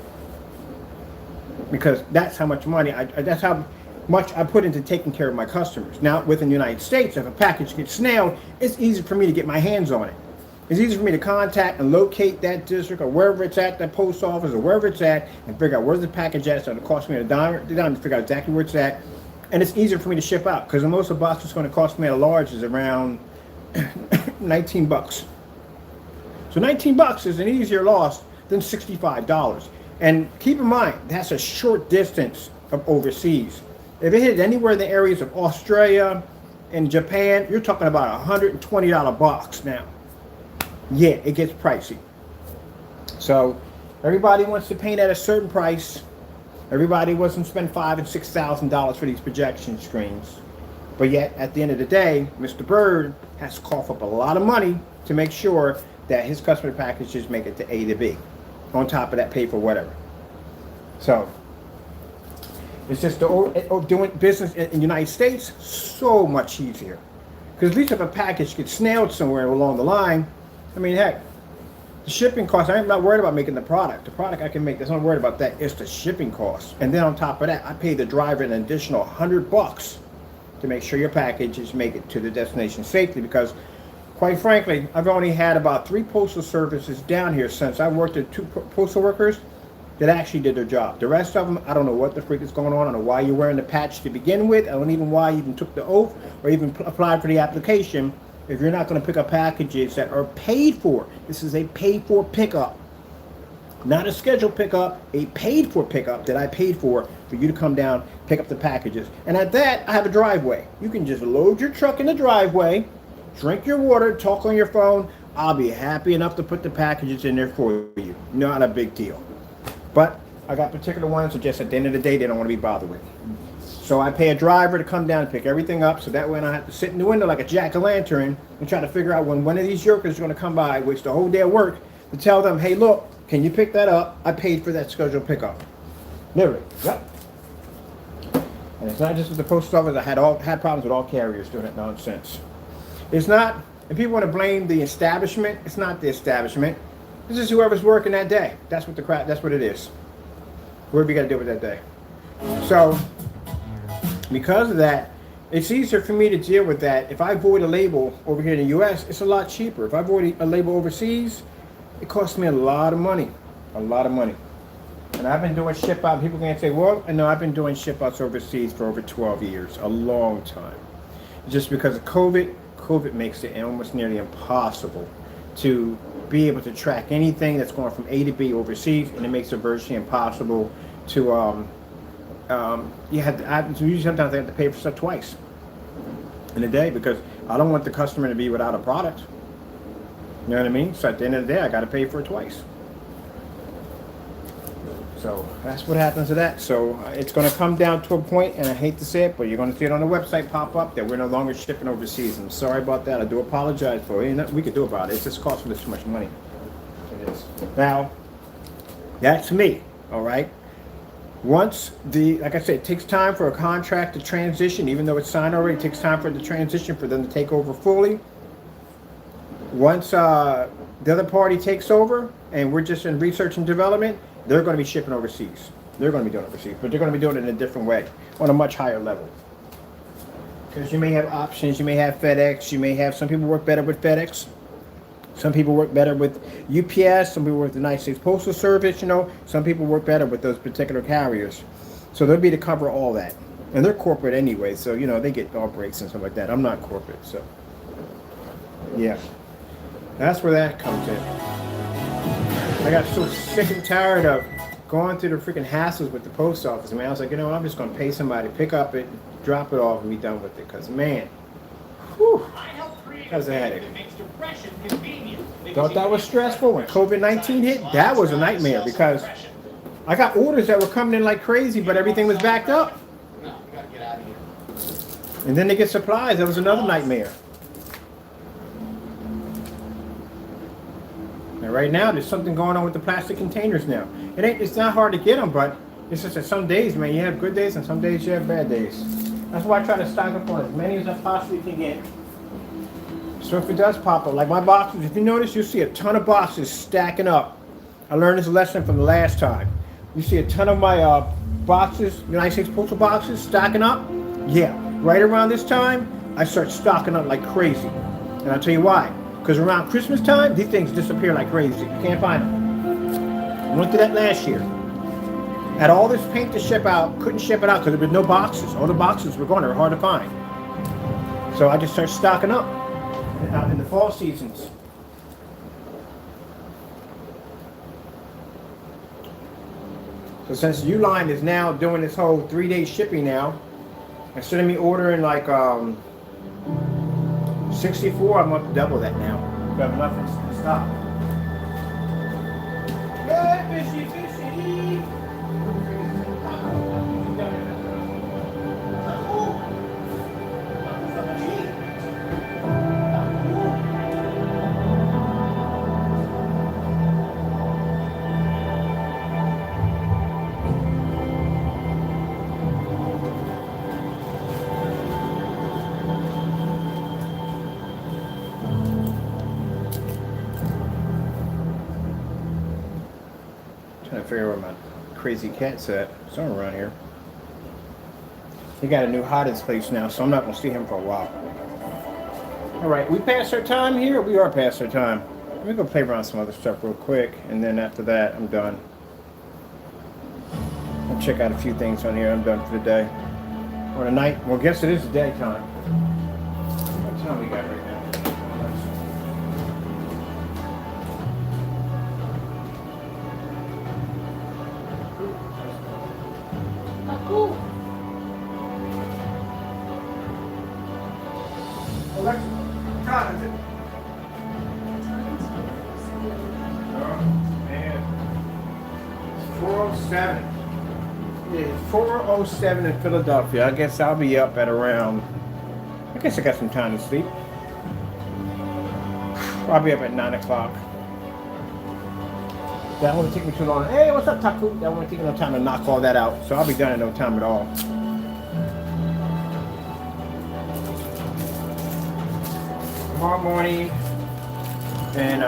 Because that's how much money, that's how much I put into taking care of my customers. Now, within the United States, if a package gets snailed, it's easy for me to get my hands on it. It's easy for me to contact and locate that district or wherever it's at, that post office or wherever it's at, and figure out where's the package at. So it'll cost me a dime to figure out exactly where it's at. And it's easier for me to ship out because the most a box is going to cost me at a large is around 19 bucks. So 19 bucks is an easier loss than $65. And keep in mind, that's a short distance of overseas. If it hit anywhere in the areas of Australia and Japan, you're talking about a $120 box now. Yeah, it gets pricey. So everybody wants to paint at a certain price. Everybody wants to spend $5,000 and $6,000 for these projection screens. But yet, at the end of the day, Mr. Bird has to cough up a lot of money to make sure that his customer packages make it to A to B. On top of that, pay for whatever. So, it's just doing business in the United States so much easier. Because at least if a package gets snailed somewhere along the line, I mean, heck, the shipping costs, I'm not worried about making the product. The product I can make, I'm not worried about that. It's the shipping costs. And then on top of that, I pay the driver an additional $100 to make sure your packages make it to the destination safely. Because, quite frankly, I've only had about 3 postal services down here since I worked at 2 postal workers that actually did their job. The rest of them, I don't know what the freak is going on. I don't know why you're wearing the patch to begin with. I don't even know why you even took the oath or even applied for the application if you're not going to pick up packages that are paid for. This is a paid for pickup. Not a scheduled pickup, a paid for pickup that I paid for you to come down, pick up the packages. And at that, I have a driveway. You can just load your truck in the driveway, drink your water, talk on your phone. I'll be happy enough to put the packages in there for you. Not a big deal. But I got particular ones that just at the end of the day, they don't want to be bothered with. So I pay a driver to come down and pick everything up, so that way I don't have to sit in the window like a jack-o'-lantern and try to figure out when one of these yokers is going to come by, waste the whole day of work, to tell them, hey, look, can you pick that up? I paid for that scheduled pickup. Literally, yep. And it's not just with the post office. I had problems with all carriers doing that nonsense. It's not, if people want to blame the establishment, it's not the establishment. This is whoever's working that day. That's what that's what it is. Whatever you got to deal with that day. So, because of that, it's easier for me to deal with that. If I void a label over here in the U.S., it's a lot cheaper. If I void a label overseas, it costs me a lot of money. A lot of money. And I've been doing ship out. People can say, well, no, I've been doing ship outs overseas for over 12 years. A long time. Just because of COVID makes it almost nearly impossible to be able to track anything that's going from A to B overseas, and it makes it virtually impossible to usually sometimes I have to pay for stuff twice in a day because I don't want the customer to be without a product. You know what I mean? So at the end of the day, I got to pay for it twice. So that's what happens to that. So it's going to come down to a point, and I hate to say it, but you're going to see it on the website pop up that we're no longer shipping overseas. I'm sorry about that. I do apologize for it. Ain't nothing we could do about it. It's just costing us too much money. It is. Now, that's me. All right. Once like I said, it takes time for a contract to transition, even though it's signed already. It takes time for it to transition, for them to take over fully. Once the other party takes over, and we're just in research and development, they're going to be shipping overseas. They're going to be doing it overseas, but they're going to be doing it in a different way, on a much higher level. Because you may have options, you may have FedEx, you may have, some people work better with FedEx. Some people work better with UPS, some people work with the United States Postal Service, you know. Some people work better with those particular carriers. So they'll be to cover all that. And they're corporate anyway, so, you know, they get all breaks and stuff like that. I'm not corporate, so. Yeah. That's where that comes in. I got so sick and tired of going through the freaking hassles with the post office, man. I was like, you know what, I'm just going to pay somebody, pick up it, drop it off, and be done with it. Because, man, whew, that was a headache. Thought that was stressful. When COVID-19 hit, that was a nightmare, because I got orders that were coming in like crazy, but everything was backed up. And then they get supplies. That was another nightmare. And right now, there's something going on with the plastic containers now. It's not hard to get them, but it's just that some days, man, you have good days and some days you have bad days. That's why I try to stock up on as many as I possibly can get. So if it does pop up, like my boxes, if you notice, you'll see a ton of boxes stacking up. I learned this lesson from the last time. You see a ton of my boxes, United States Postal boxes, stacking up. Yeah, right around this time, I start stocking up like crazy. And I'll tell you why. Because around Christmas time, these things disappear like crazy. You can't find them. I went through that last year. Had all this paint to ship out, couldn't ship it out because there was no boxes. All the boxes were gone, they were hard to find. So I just started stocking up in the fall seasons. So since Uline is now doing this whole 3-day shipping now, instead of me ordering like 64, I'm up to double that now. I have enough in stock. Yeah, fishy, fishy. Trying to figure out where my crazy cat's at. Somewhere around here. He got a new hiding place now, so I'm not going to see him for a while. Alright, we passed our time here? We are past our time. Let me go play around some other stuff real quick, and then after that, I'm done. I'll check out a few things on here. I'm done for the day. Or the night. Well, I guess it is the daytime. What time we got right now? Alexa, what time is it? Oh, man. It's 4:07. It's 4:07 in Philadelphia. I guess I'll be up at around, I guess I got some time to sleep. I'll be up at 9 o'clock. That won't take me too long. Hey, what's up, Taku? That won't take me no time to knock all that out. So I'll be done in no time at all. Tomorrow morning, and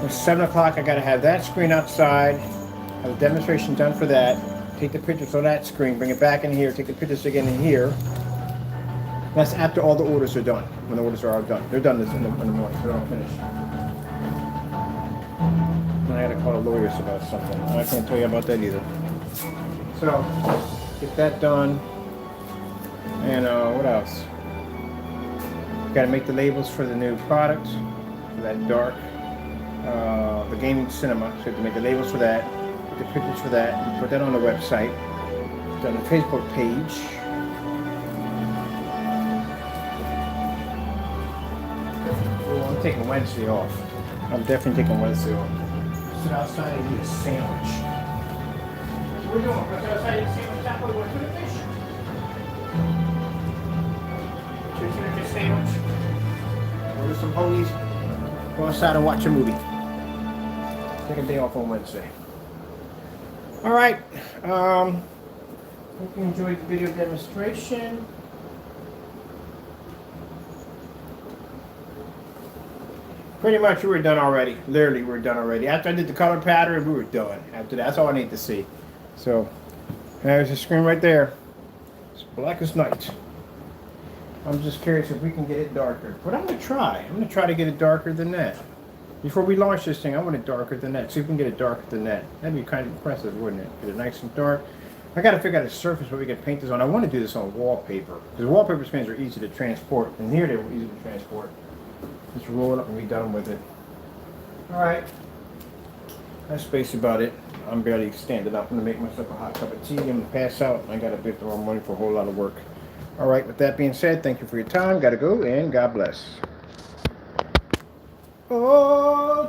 it's 7 o'clock. I gotta have that screen outside, have a demonstration done for that, take the pictures on that screen, bring it back in here, take the pictures again in here. That's after all the orders are done, when the orders are all done. They're done this in the morning, they're all finished. And I gotta call the lawyers about something. I can't tell you about that either. So, get that done. And what else? Got to make the labels for the new product, for that dark, the gaming cinema. So you have to make the labels for that, the pictures for that, and put that on the website, on the Facebook page. definitely taking Wednesday off. I'm definitely taking Wednesday off. Sit outside and eat a sandwich. That's what we're doing. We're sit outside and eat a sandwich. That's what we're going to fish. Chicken and fish sandwich. Order some hoagies. Go outside and watch a movie. Take a day off on Wednesday. All right. Hope you enjoyed the video demonstration. Pretty much we were done already. Literally, we were done already. After I did the color pattern, we were done. After that, that's all I need to see. So, there's the screen right there. It's black as night. I'm just curious if we can get it darker. But I'm going to try. I'm going to try to get it darker than that. Before we launch this thing, I want it darker than that. See if we can get it darker than that. That'd be kind of impressive, wouldn't it? Get it nice and dark. I got to figure out a surface where we can paint this on. I want to do this on wallpaper. Because wallpaper screens are easy to transport. And here they were easy to transport. Just roll it up and be done with it. Alright. That's basically about it. I'm barely standing up. I'm going to make myself a hot cup of tea. I'm going to pass out. I got a bit tomorrow morning for a whole lot of work. Alright, with that being said, thank you for your time. Got to go and God bless. Oh.